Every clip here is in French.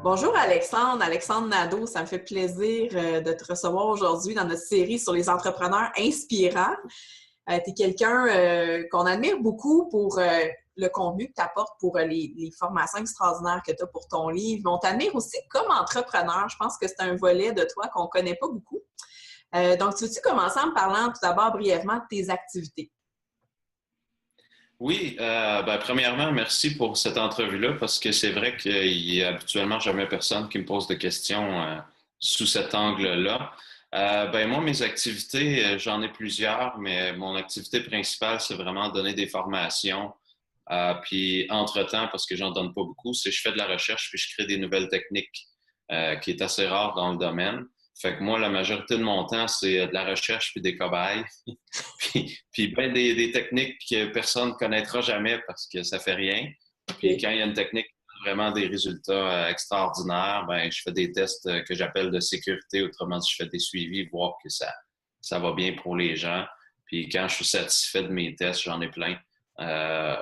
Bonjour Alexandre, Alexandre Nadeau, ça me fait plaisir de te recevoir aujourd'hui dans notre série sur les entrepreneurs inspirants. Tu es quelqu'un qu'on admire beaucoup pour le contenu que tu apportes pour les formations extraordinaires que tu as pour ton livre. Mais on t'admire aussi comme entrepreneur. Je pense que c'est un volet de toi qu'on ne connaît pas beaucoup. Donc, tu veux-tu commencer en me parlant tout d'abord brièvement de tes activités? Oui, premièrement, merci pour cette entrevue-là parce que c'est vrai qu'il n'y a habituellement jamais personne qui me pose de questions sous cet angle-là. Moi, mes activités, j'en ai plusieurs, mais mon activité principale, c'est vraiment donner des formations. Puis, entre-temps, parce que j'en donne pas beaucoup, c'est que je fais de la recherche puis je crée des nouvelles techniques qui est assez rare dans le domaine. Fait que moi, la majorité de mon temps, c'est de la recherche puis des cobayes. puis des techniques que personne ne connaîtra jamais parce que ça fait rien. Puis quand il y a une technique qui a vraiment des résultats extraordinaires, ben je fais des tests que j'appelle de sécurité. Autrement dit, je fais des suivis, voir que ça va bien pour les gens. Puis quand je suis satisfait de mes tests, j'en ai plein. Euh,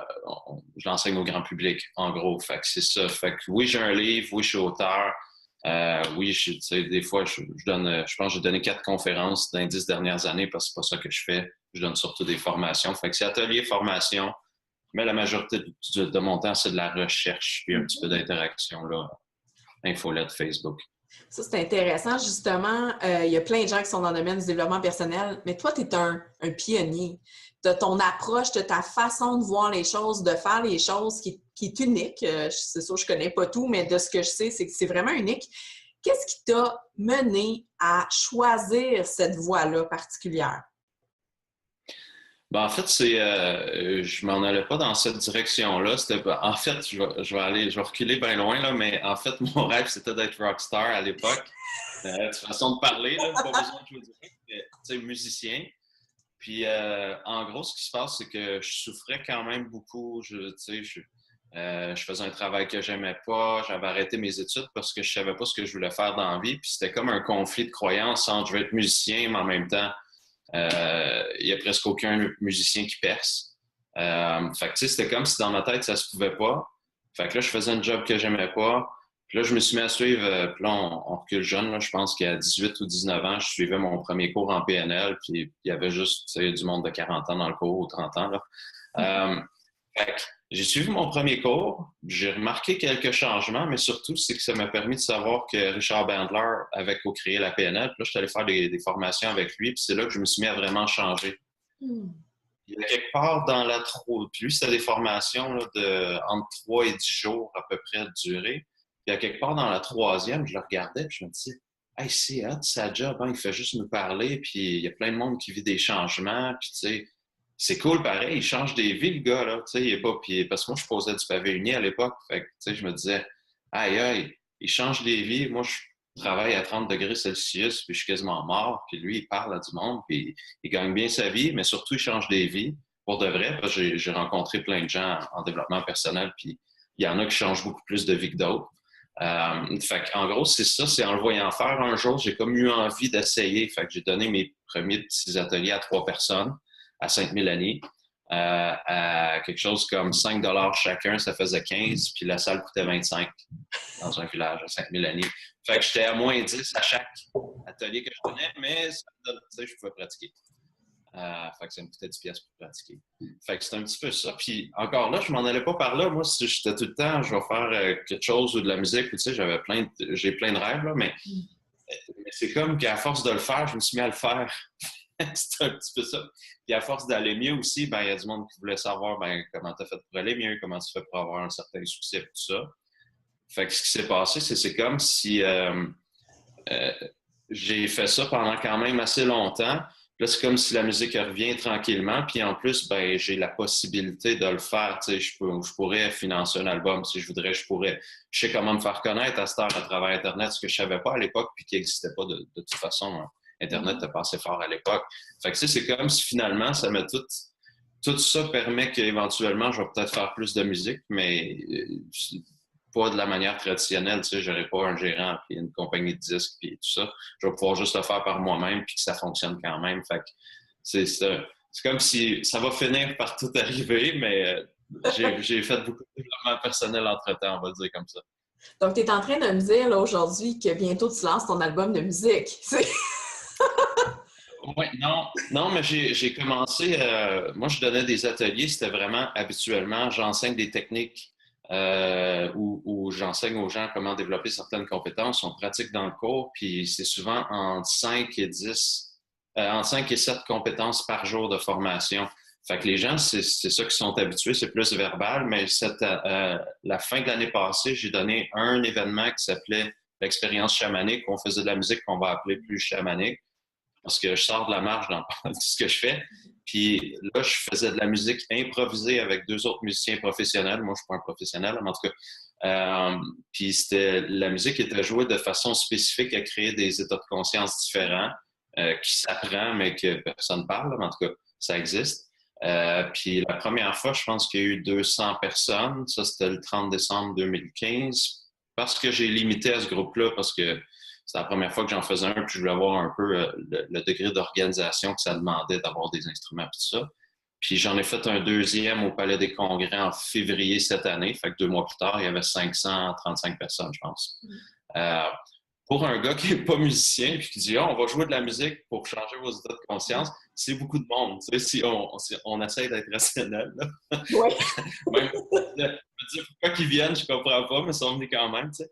je l'enseigne au grand public, en gros. Fait que c'est ça. Fait que oui, j'ai un livre, oui, je suis auteur. Oui, tu sais, des fois, je donne, je pense que j'ai donné 4 conférences dans les 10 dernières années parce que c'est pas ça que je fais. Je donne surtout des formations. Fait que c'est atelier, formation, mais la majorité de mon temps, c'est de la recherche puis un petit peu d'interaction, là, infolette, Facebook. Ça, c'est intéressant. Justement, il y a plein de gens qui sont dans le domaine du développement personnel, mais toi, tu es un pionnier. Tu as ton approche, tu as ta façon de voir les choses, de faire les choses qui est unique. C'est sûr, je connais pas tout, mais de ce que je sais, c'est que c'est vraiment unique. Qu'est-ce qui t'a mené à choisir cette voie-là particulière? En fait, je m'en allais pas dans cette direction-là. En fait, je vais reculer bien loin, là, mais en fait, mon rêve, c'était d'être rockstar à l'époque. De façon de parler, là, pas besoin de jouer du rock, mais, tu sais, musicien. Puis, en gros, ce qui se passe, c'est que je souffrais quand même beaucoup. Tu sais, je faisais un travail que j'aimais pas. J'avais arrêté mes études parce que je savais pas ce que je voulais faire dans la vie. Puis, c'était comme un conflit de croyances entre je veux être musicien, mais en même temps, il y a presque aucun musicien qui perce. Fait que, tu sais, c'était comme si dans ma tête, ça se pouvait pas. Fait que là, je faisais un job que j'aimais pas. Puis là, je me suis mis à suivre, puis là, on recule jeune, là, je pense qu'à 18 ou 19 ans, je suivais mon premier cours en PNL, puis il y avait juste, tu sais, du monde de 40 ans dans le cours, ou 30 ans, là. Fait que j'ai suivi mon premier cours, j'ai remarqué quelques changements, mais surtout, c'est que ça m'a permis de savoir que Richard Bandler avait co-créé la PNL. Puis là, je suis allé faire des formations avec lui, puis c'est là que je me suis mis à vraiment changer. Il y a quelque part dans la puis lui, c'était des formations là, entre 3 et 10 jours à peu près de durée. Puis à quelque part dans la troisième, je le regardais, puis je me disais, hey, c'est hot, sa job, hein, il fait juste nous parler, puis il y a plein de monde qui vit des changements, puis tu sais, c'est cool pareil, il change des vies, le gars, là, tu sais, il est pas, puis parce que moi, je posais du pavé uni à l'époque, fait que, tu sais, je me disais, aïe, aïe, il change des vies, moi, je travaille à 30 degrés Celsius, puis je suis quasiment mort, puis lui, il parle à du monde, puis il gagne bien sa vie, mais surtout, il change des vies, pour de vrai, parce que j'ai rencontré plein de gens en développement personnel, puis il y en a qui changent beaucoup plus de vie que d'autres. Fait en gros, c'est ça, c'est en le voyant faire un jour, j'ai comme eu envie d'essayer. Fait que j'ai donné mes premiers petits ateliers à 3 personnes à Sainte-Mélanie, à quelque chose comme 5 chacun, ça faisait 15, puis la salle coûtait 25 dans un village à Sainte-Mélanie. Fait que j'étais à moins 10 à chaque atelier que je donnais, mais ça, tu sais, je pouvais pratiquer. Fait que ça me coûtait 10 pièces pour pratiquer. Fait que c'est un petit peu ça. Puis encore là, je m'en allais pas par là. Moi, si j'étais tout le temps, je vais faire quelque chose ou de la musique, ou tu sais, j'ai plein de rêves, là, mais c'est comme qu'à force de le faire, je me suis mis à le faire. C'est un petit peu ça. Puis à force d'aller mieux aussi, ben il y a du monde qui voulait savoir ben comment tu as fait pour aller mieux, comment tu fais pour avoir un certain succès, tout ça. Fait que ce qui s'est passé, c'est comme si euh, j'ai fait ça pendant quand même assez longtemps. Là, c'est comme si la musique revient tranquillement. Puis en plus, ben, j'ai la possibilité de le faire. Tu sais, je pourrais financer un album si je voudrais. Je sais comment me faire connaître à cette heure à travers Internet, ce que je savais pas à l'époque, puis qui n'existait pas de toute façon. Hein. Internet n'était pas assez fort à l'époque. Fait que tu sais, c'est comme si finalement, ça met tout ça permet qu'éventuellement, je vais peut-être faire plus de musique, mais pas de la manière traditionnelle. Tu sais, j'aurais pas un gérant puis une compagnie de disques puis tout ça. Je vais pouvoir juste le faire par moi-même puis que ça fonctionne quand même. Fait que c'est comme si ça va finir par tout arriver, mais j'ai fait beaucoup de développement personnel entre-temps, on va dire comme ça. Donc, tu es en train de me dire là, aujourd'hui que bientôt tu lances ton album de musique. Oui, non, mais j'ai commencé, moi je donnais des ateliers, c'était vraiment habituellement, j'enseigne des techniques où j'enseigne aux gens comment développer certaines compétences, on pratique dans le cours, puis c'est souvent entre 5 et 10, entre 5 et 7 compétences par jour de formation. Fait que les gens, c'est ça qui sont habitués, c'est plus verbal, mais la fin de l'année passée, j'ai donné un événement qui s'appelait l'expérience chamanique, où on faisait de la musique qu'on va appeler plus chamanique parce que je sors de la marge dans tout ce que je fais. Puis là, je faisais de la musique improvisée avec deux autres musiciens professionnels. Moi, je suis pas un professionnel, mais en tout cas. Puis la musique était jouée de façon spécifique à créer des états de conscience différents qui s'apprend, mais que personne ne parle. Mais en tout cas, ça existe. Puis la première fois, je pense qu'il y a eu 200 personnes. Ça, c'était le 30 décembre 2015. Parce que j'ai limité à ce groupe-là, parce que c'est la première fois que j'en faisais un, puis je voulais voir un peu le degré d'organisation que ça demandait d'avoir des instruments et tout ça. Puis j'en ai fait un deuxième au Palais des Congrès en février cette année. Fait que 2 mois plus tard, il y avait 535 personnes, je pense. Euh, pour un gars qui n'est pas musicien puis qui dit on va jouer de la musique pour changer vos états de conscience, c'est beaucoup de monde. Tu sais, si on essaie d'être rationnel. Oui. Même me dire pourquoi qu'ils viennent, je comprends pas, mais ils sont venus quand même. Tu sais.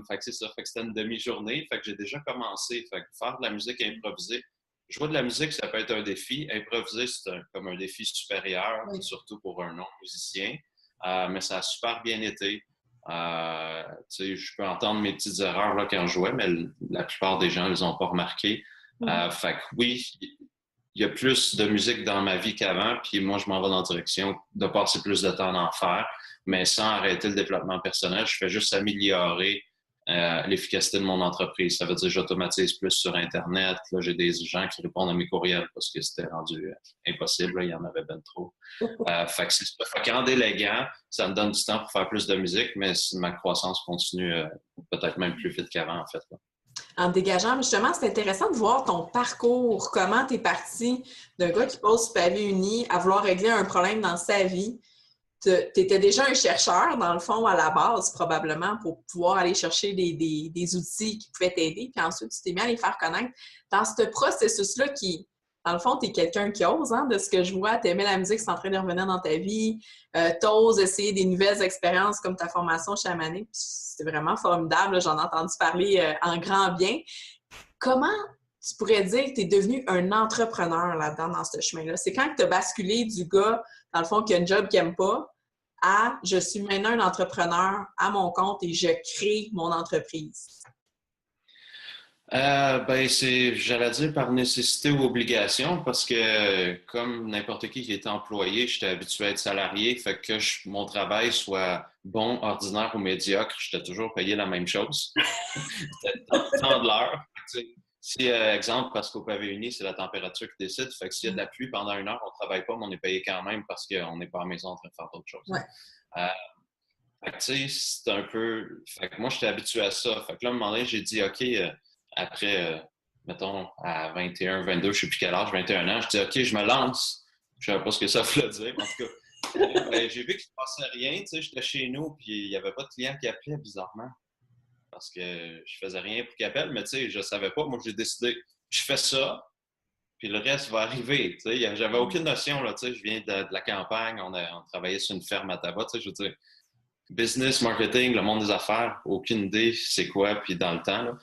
Fait que c'est ça. Fait que c'était une demi-journée. Fait que j'ai déjà commencé. Fait que faire de la musique improvisée. Jouer de la musique, ça peut être un défi. Improviser, c'est comme un défi supérieur, oui. Surtout pour un non-musicien. Mais ça a super bien été. Je peux entendre mes petites erreurs là, quand je jouais, mais la plupart des gens ne les ont pas remarquées. Fait que oui, il y a plus de musique dans ma vie qu'avant, puis moi, je m'en vais dans la direction de passer plus de temps à en faire, mais sans arrêter le développement personnel. Je fais juste améliorer l'efficacité de mon entreprise. Ça veut dire que j'automatise plus sur Internet. Là, j'ai des gens qui répondent à mes courriels parce que c'était rendu impossible. Là, il y en avait bien trop. Fait que c'est ça. Fait qu'en déléguant, ça me donne du temps pour faire plus de musique, mais ma croissance continue peut-être même plus vite qu'avant, en fait. Là. En dégageant, justement, c'est intéressant de voir ton parcours, comment tu es parti d'un gars qui pose sur pavé uni à vouloir régler un problème dans sa vie. Tu étais déjà un chercheur, dans le fond, à la base, probablement, pour pouvoir aller chercher des outils qui pouvaient t'aider. Puis ensuite, tu t'es mis à les faire connaître. Dans ce processus-là qui, dans le fond, tu es quelqu'un qui ose, hein, de ce que je vois. Tu aimais la musique, c'est en train de revenir dans ta vie. Tu oses essayer des nouvelles expériences comme ta formation chamanique. C'est vraiment formidable. J'en ai entendu parler en grand bien. Comment tu pourrais dire que tu es devenu un entrepreneur là-dedans, dans ce chemin-là? C'est quand tu as basculé du gars, dans le fond, qui a un job qu'il n'aime pas, à je suis maintenant un entrepreneur à mon compte et je crée mon entreprise? J'allais dire par nécessité ou obligation, parce que comme n'importe qui est employé, j'étais habitué à être salarié, fait que mon travail soit bon, ordinaire ou médiocre, j'étais toujours payé la même chose. C'était tant de l'heure. Si, exemple, parce qu'au pavé uni, c'est la température qui décide, fait que s'il y a de la pluie pendant 1 heure, on ne travaille pas, mais on est payé quand même parce qu'on n'est pas à la maison en train de faire d'autres choses. Ouais. Fait que tu sais, c'est un peu... Fait que moi, j'étais habitué à ça. Fait que là, à un moment donné, j'ai dit, OK, après, mettons, à 21, 22, je ne sais plus quel âge, 21 ans, je dis, OK, je me lance. Je ne savais pas ce que ça voulait dire. En tout cas, j'ai vu qu'il ne se passait rien. Tu sais, j'étais chez nous, puis il n'y avait pas de clients qui appelaient, bizarrement. Parce que je faisais rien pour qu'ils appellent, mais tu sais, je ne savais pas. Moi, j'ai décidé, je fais ça, puis le reste va arriver. Tu sais, j'avais aucune notion, là. Tu sais, je viens de la campagne, on travaillait sur une ferme à tabac. Tu sais, je veux dire, business, marketing, le monde des affaires, aucune idée c'est quoi, puis dans le temps, là.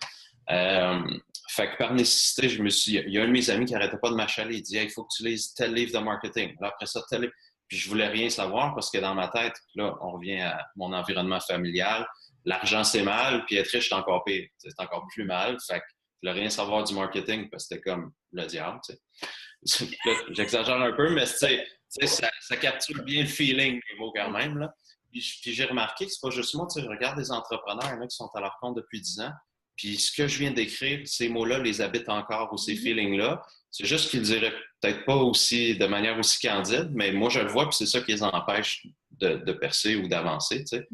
Fait que par nécessité, il y a un de mes amis qui n'arrêtait pas de m'achaler. Il dit hey, il faut que tu lises tel livre de marketing. Là, après ça, tel livre. Puis je voulais rien savoir parce que dans ma tête, là, on revient à mon environnement familial. L'argent, c'est mal, puis être riche, c'est encore pire. C'est encore plus mal. Fait que je voulais rien savoir du marketing parce que c'était comme le diable. Là, j'exagère un peu, mais ça capture bien le feeling des mots quand même. Là. Puis j'ai remarqué que c'est pas juste moi. Je regarde des entrepreneurs, il y en a qui sont à leur compte depuis 10 ans. Puis ce que je viens d'écrire, ces mots-là les habitent encore ou ces feelings-là. C'est juste qu'ils le diraient peut-être pas aussi de manière aussi candide, mais moi je le vois, puis c'est ça qui les empêche de percer ou d'avancer. Tu sais.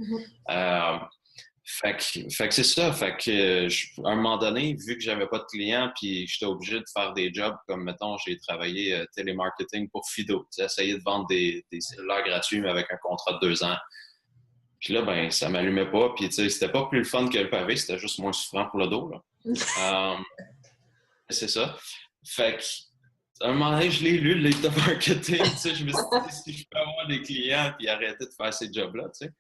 Fait que c'est ça. Fait que à un moment donné, vu que j'avais pas de clients, puis j'étais obligé de faire des jobs comme, mettons, j'ai travaillé télémarketing pour Fido. Essayer de vendre des cellulaires gratuits, mais avec un contrat de 2 ans. Puis là, ben, ça m'allumait pas. Puis, tu sais, c'était pas plus le fun que le pavé, c'était juste moins souffrant pour le dos, là. C'est ça. Fait que, un moment donné, je l'ai lu, le livre de marketing, tu sais, je me suis dit, si je peux avoir des clients puis arrêter de faire ces jobs-là, tu sais.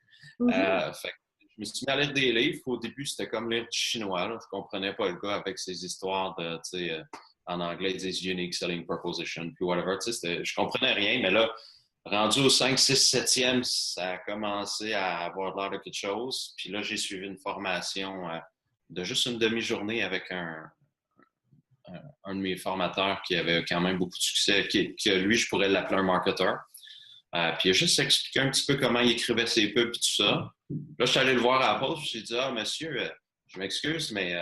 Fait que je me suis mis à lire des livres. Au début, c'était comme lire du chinois, là. Je comprenais pas le gars avec ses histoires de, tu sais, en anglais, ils disent unique selling proposition, puis whatever, tu sais, je comprenais rien, mais là, rendu au 5, 6, 7e, ça a commencé à avoir l'air de quelque chose. Puis là, j'ai suivi une formation de juste une demi-journée avec un de mes formateurs qui avait quand même beaucoup de succès, que lui, je pourrais l'appeler un marketeur. Puis il a juste expliqué un petit peu comment il écrivait ses pubs et tout ça. Là, je suis allé le voir à la pause, j'ai dit « Ah, monsieur, je m'excuse, mais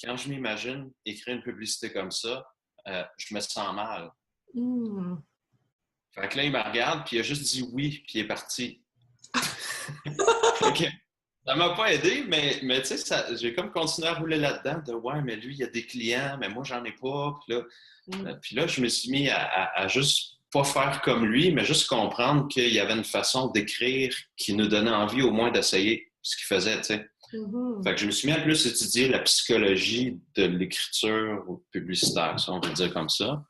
quand je m'imagine écrire une publicité comme ça, je me sens mal. » Fait que là, il me regarde, puis il a juste dit « Oui », puis il est parti. OK. Ça m'a pas aidé, mais tu sais, j'ai comme continué à rouler là-dedans de ouais, mais lui, il a des clients, mais moi, j'en ai pas. Puis là, je me suis mis à juste pas faire comme lui, mais juste comprendre qu'il y avait une façon d'écrire qui nous donnait envie au moins d'essayer ce qu'il faisait, tu sais. Fait que je me suis mis à plus étudier la psychologie de l'écriture publicitaire, si on veut le dire comme ça.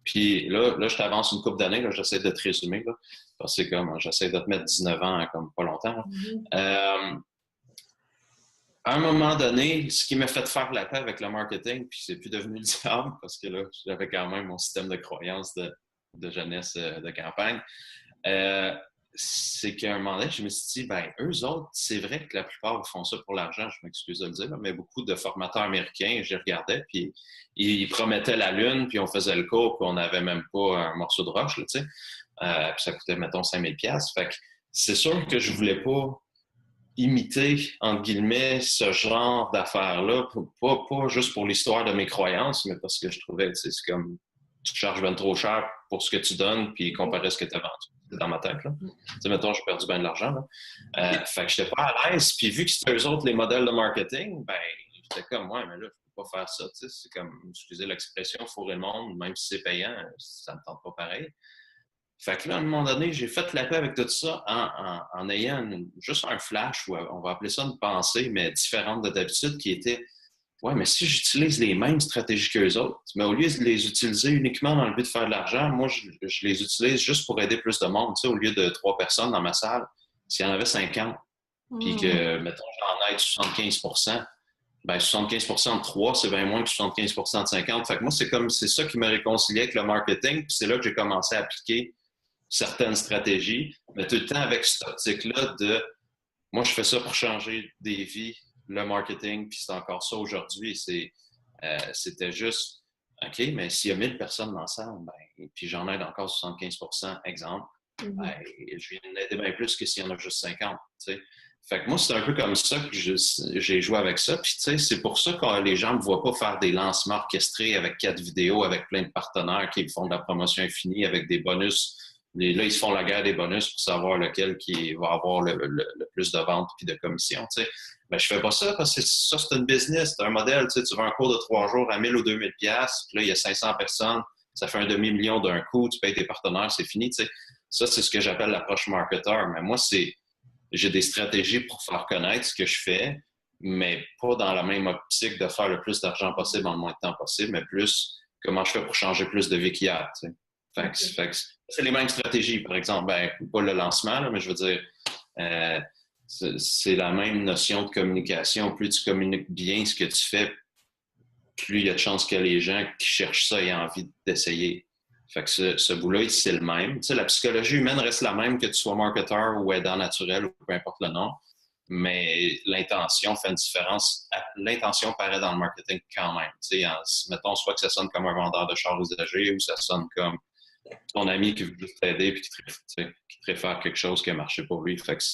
Puis là, je t'avance une couple d'années, là, j'essaie de te résumer, là, parce que c'est comme, j'essaie de te mettre 19 ans comme pas longtemps. À un moment donné, ce qui m'a fait faire la paix avec le marketing, puis c'est plus devenu le diable, parce que là, j'avais quand même mon système de croyance de jeunesse de campagne, c'est qu'à un moment donné, je me suis dit, ben eux autres, c'est vrai que la plupart font ça pour l'argent, je m'excuse de le dire, mais beaucoup de formateurs américains, j'y regardais, puis ils promettaient la lune, puis on faisait le cours, puis on n'avait même pas un morceau de roche, là, tu sais. Puis ça coûtait, mettons, 5 000 $. Fait que c'est sûr que je voulais pas imiter, entre guillemets, ce genre d'affaires-là, pas juste pour l'histoire de mes croyances, mais parce que je trouvais, c'est comme, tu charges bien trop cher pour ce que tu donnes, puis comparé à ce que tu as vendu dans ma tête, là. Tu sais, mettons, j'ai perdu bien de l'argent, là. Fait que j'étais pas à l'aise, puis vu que c'était eux autres les modèles de marketing, ben, j'étais comme, ouais, mais là, je peux pas faire ça, tu sais, c'est comme, excusez l'expression, fourrer le monde, même si c'est payant, ça me tente pas pareil. Fait que là, à un moment donné, j'ai fait la paix avec tout ça en ayant juste un flash, ou on va appeler ça une pensée, mais différente de d'habitude, qui était ouais, mais si j'utilise les mêmes stratégies qu'eux autres, mais au lieu de les utiliser uniquement dans le but de faire de l'argent, moi, je les utilise juste pour aider plus de monde. Tu sais, au lieu de 3 personnes dans ma salle, s'il y en avait 50, puis que, mettons, j'en aide 75 ben 75 de 3, c'est bien moins que 75 de 50. Fait que moi, c'est ça qui me réconciliait avec le marketing, puis c'est là que j'ai commencé à appliquer certaines stratégies, mais tout le temps avec cette optique-là de moi, je fais ça pour changer des vies, le marketing, puis c'est encore ça aujourd'hui. C'était juste OK, mais s'il y a 1000 personnes dans la salle, ben, puis j'en aide encore 75 exemple, ben, je viens d'aider bien plus que s'il y en a juste 50. T'sais. Fait que moi, c'est un peu comme ça que j'ai joué avec ça. Puis, tu sais, c'est pour ça que les gens ne me voient pas faire des lancements orchestrés avec 4 vidéos, avec plein de partenaires qui font de la promotion infinie, avec des bonus. Là, ils se font la guerre des bonus pour savoir lequel qui va avoir le plus de ventes puis de commissions. Tu sais. Ben, je fais pas ça parce que ça, c'est une business, c'est un modèle. Tu sais, tu veux un cours de 3 jours à 1000 ou 2000 pièces, puis là, il y a 500 personnes, ça fait un demi-million d'un coup, tu payes tes partenaires, c'est fini. Tu sais. Ça, c'est ce que j'appelle l'approche marketeur. Mais moi, j'ai des stratégies pour faire connaître ce que je fais, mais pas dans la même optique de faire le plus d'argent possible en le moins de temps possible, mais plus comment je fais pour changer plus de vie qu'hier. Tu sais. Fait que c'est les mêmes stratégies, par exemple. Ben, pas le lancement, là, mais je veux dire, c'est la même notion de communication. Plus tu communiques bien ce que tu fais, plus il y a de chances que les gens qui cherchent ça aient envie d'essayer. Fait que ce bout-là, c'est le même. Tu sais, la psychologie humaine reste la même que tu sois marketeur ou aidant naturel ou peu importe le nom, mais l'intention fait une différence. L'intention paraît dans le marketing quand même. Tu sais, mettons, soit que ça sonne comme un vendeur de chars usagés ou ça sonne comme ton ami qui veut juste t'aider et qui te réfère quelque chose qui a marché pour lui. Fait que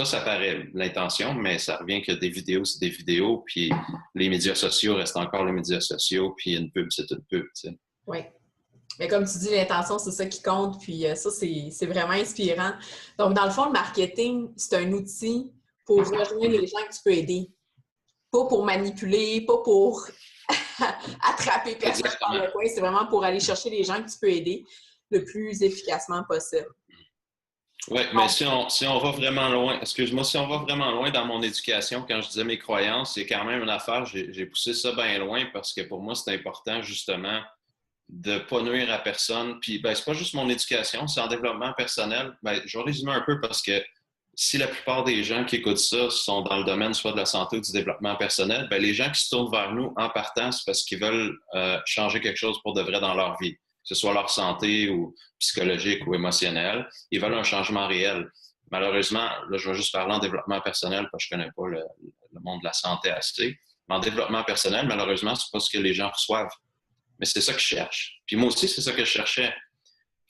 ça paraît l'intention, mais ça revient que des vidéos, c'est des vidéos, puis les médias sociaux restent encore les médias sociaux, puis une pub, c'est une pub. T'sais. Oui. Mais comme tu dis, l'intention, c'est ça qui compte, puis ça, c'est vraiment inspirant. Donc, dans le fond, le marketing, c'est un outil pour rejoindre les gens que tu peux aider. Pas pour manipuler, pas pour attraper personne par le coin, c'est vraiment pour aller chercher les gens que tu peux aider le plus efficacement possible. Oui, mais si on va vraiment loin, excuse-moi, si on va vraiment loin dans mon éducation, quand je disais mes croyances, c'est quand même une affaire, j'ai poussé ça bien loin parce que pour moi, c'est important justement de ne pas nuire à personne. Puis, ben, c'est pas juste mon éducation, c'est en développement personnel. Ben, je vais résumer un peu parce que si la plupart des gens qui écoutent ça sont dans le domaine soit de la santé ou du développement personnel, ben, les gens qui se tournent vers nous en partant, c'est parce qu'ils veulent changer quelque chose pour de vrai dans leur vie, que ce soit leur santé ou psychologique ou émotionnelle. Ils veulent un changement réel. Malheureusement, là, je vais juste parler en développement personnel parce que je ne connais pas le monde de la santé assez. Mais en développement personnel, malheureusement, c'est pas ce que les gens reçoivent. Mais c'est ça que je cherche. Puis moi aussi, c'est ça que je cherchais.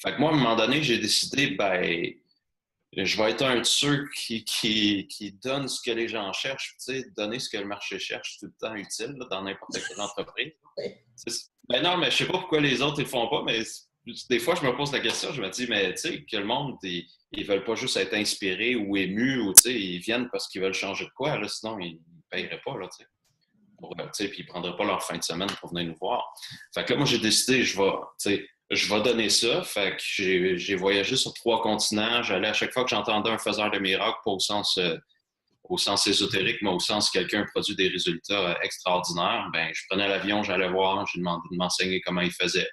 Fait que moi, à un moment donné, j'ai décidé, ben, je vais être un de ceux qui donne ce que les gens cherchent. Tu sais, donner ce que le marché cherche, c'est tout le temps utile là, dans n'importe quelle entreprise. Ben non, mais je sais pas pourquoi les autres ne le font pas, mais des fois, je me pose la question, je me dis, mais tu sais, que le monde, ils veulent pas juste être inspirés ou émus, ou tu sais, ils viennent parce qu'ils veulent changer de quoi, là, sinon ils ne paieraient pas, là, tu sais. Puis ils ne prendraient pas leur fin de semaine pour venir nous voir. Fait que là, moi, j'ai décidé, je vais donner ça. Fait que j'ai voyagé sur 3 continents. J'allais à chaque fois que j'entendais un faiseur de miracles, pas au sens ésotérique, mais au sens que quelqu'un produit des résultats extraordinaires, ben, je prenais l'avion, j'allais voir, j'ai demandé de m'enseigner comment il faisait.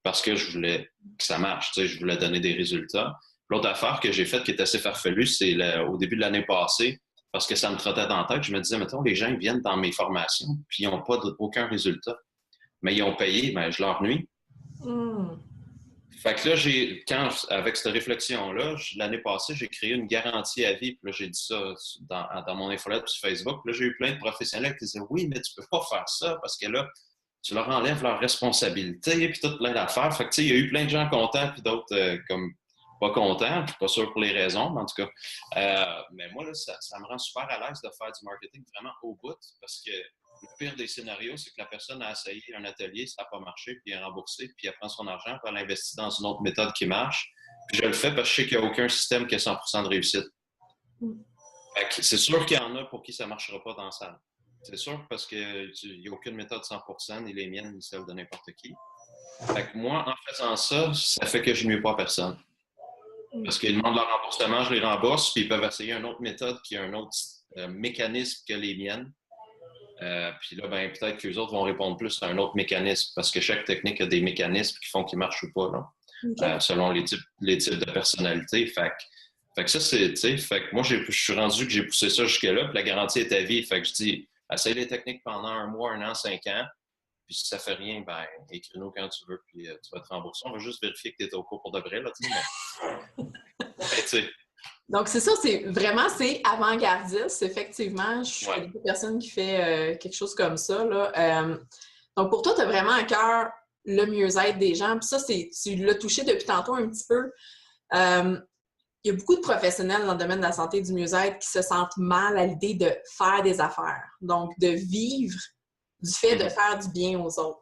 Parce que je voulais que ça marche, je voulais donner des résultats. L'autre affaire que j'ai faite qui est assez farfelue, c'est au début de l'année passée, parce que ça me trottait dans la tête, je me disais, mettons, les gens ils viennent dans mes formations, puis ils n'ont aucun résultat. Mais ils ont payé, ben, je leur nuis. Mm. Fait que là, avec cette réflexion-là, l'année passée, j'ai créé une garantie à vie. Puis là, j'ai dit ça dans mon infolette sur Facebook. Puis là, j'ai eu plein de professionnels qui disaient, oui, mais tu peux pas faire ça parce que là, tu leur enlèves leurs responsabilités, puis tout plein d'affaires. Fait que, tu sais, il y a eu plein de gens contents, puis d'autres comme pas contents, puis pas sûr pour les raisons, mais en tout cas. Mais moi, là, ça me rend super à l'aise de faire du marketing vraiment au bout, parce que le pire des scénarios, c'est que la personne a essayé un atelier, ça n'a pas marché, puis elle est remboursée, puis elle prend son argent, puis elle investit dans une autre méthode qui marche. Puis je le fais parce que je sais qu'il n'y a aucun système qui a 100% de réussite. Fait que c'est sûr qu'il y en a pour qui ça ne marchera pas dans la salle. C'est sûr parce qu'il n'y a aucune méthode 100%, ni les miennes, ni celle de n'importe qui. Fait que moi, en faisant ça, ça fait que je ne nuis pas à personne. Parce qu'ils demandent leur remboursement, je les rembourse, puis ils peuvent essayer une autre méthode qui a un autre mécanisme que les miennes. Puis là, ben, peut-être que les autres vont répondre plus à un autre mécanisme, parce que chaque technique a des mécanismes qui font qu'ils marchent ou pas, là, Okay. selon les types de personnalité. Fait que ça, c'est, tu sais, fait que moi, je suis rendu que j'ai poussé ça jusque-là, puis la garantie est à vie. Fait que je dis, essaye les techniques pendant 1 mois, 1 an, 5 ans, puis si ça fait rien, ben, écris-nous quand tu veux, puis tu vas te rembourser. On va juste vérifier que tu es au cours pour de vrai, là, tu sais, mais, Donc, c'est ça, c'est avant-gardiste, effectivement. Je ouais. connais des personnes qui fait quelque chose comme ça, là. Donc, pour toi, tu as vraiment à cœur le mieux-être des gens. Puis ça, tu l'as touché depuis tantôt un petit peu. Il y a beaucoup de professionnels dans le domaine de la santé et du mieux-être qui se sentent mal à l'idée de faire des affaires. Donc, de vivre du fait de faire du bien aux autres.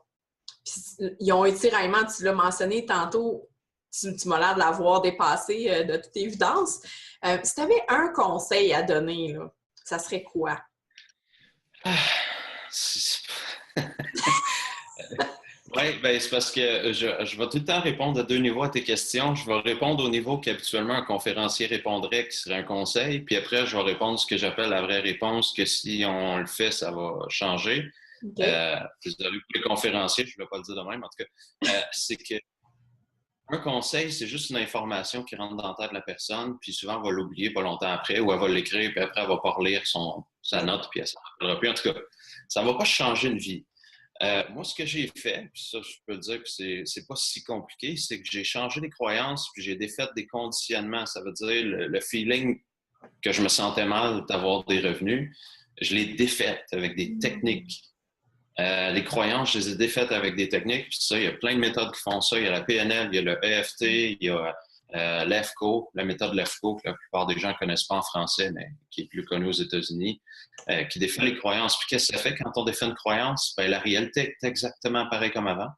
Puis, ils ont été tiraillement, tu l'as mentionné tantôt, tu m'as l'air de l'avoir dépassé de toute évidence. Si tu avais un conseil à donner, là, ça serait quoi? Oui, ben, c'est parce que je vais tout le temps répondre à 2 niveaux à tes questions. Je vais répondre au niveau qu'habituellement un conférencier répondrait, qui serait un conseil, puis après, je vais répondre ce que j'appelle la vraie réponse, que si on le fait, ça va changer. Okay. Désolé pour les conférenciers, je ne voulais pas le dire de même, en tout cas. C'est que un conseil, c'est juste une information qui rentre dans la tête de la personne, puis souvent, elle va l'oublier pas longtemps après, ou elle va l'écrire, puis après, elle va pas relire sa note, puis elle s'en rappellera plus. En tout cas, ça ne va pas changer une vie. Moi, ce que j'ai fait, puis ça, je peux dire que c'est pas si compliqué, c'est que j'ai changé les croyances, puis j'ai défait des conditionnements. Ça veut dire le feeling que je me sentais mal d'avoir des revenus, je l'ai défaite avec des techniques. Les croyances, je les ai défaites avec des techniques. Puis ça, il y a plein de méthodes qui font ça. Il y a la PNL, il y a le EFT, il y a l'EFCO, la méthode l'EFCO, que la plupart des gens ne connaissent pas en français, mais qui est plus connue aux États-Unis, qui défait les croyances. Puis qu'est-ce que ça fait quand on défait une croyance? Bien, la réalité est exactement pareille comme avant.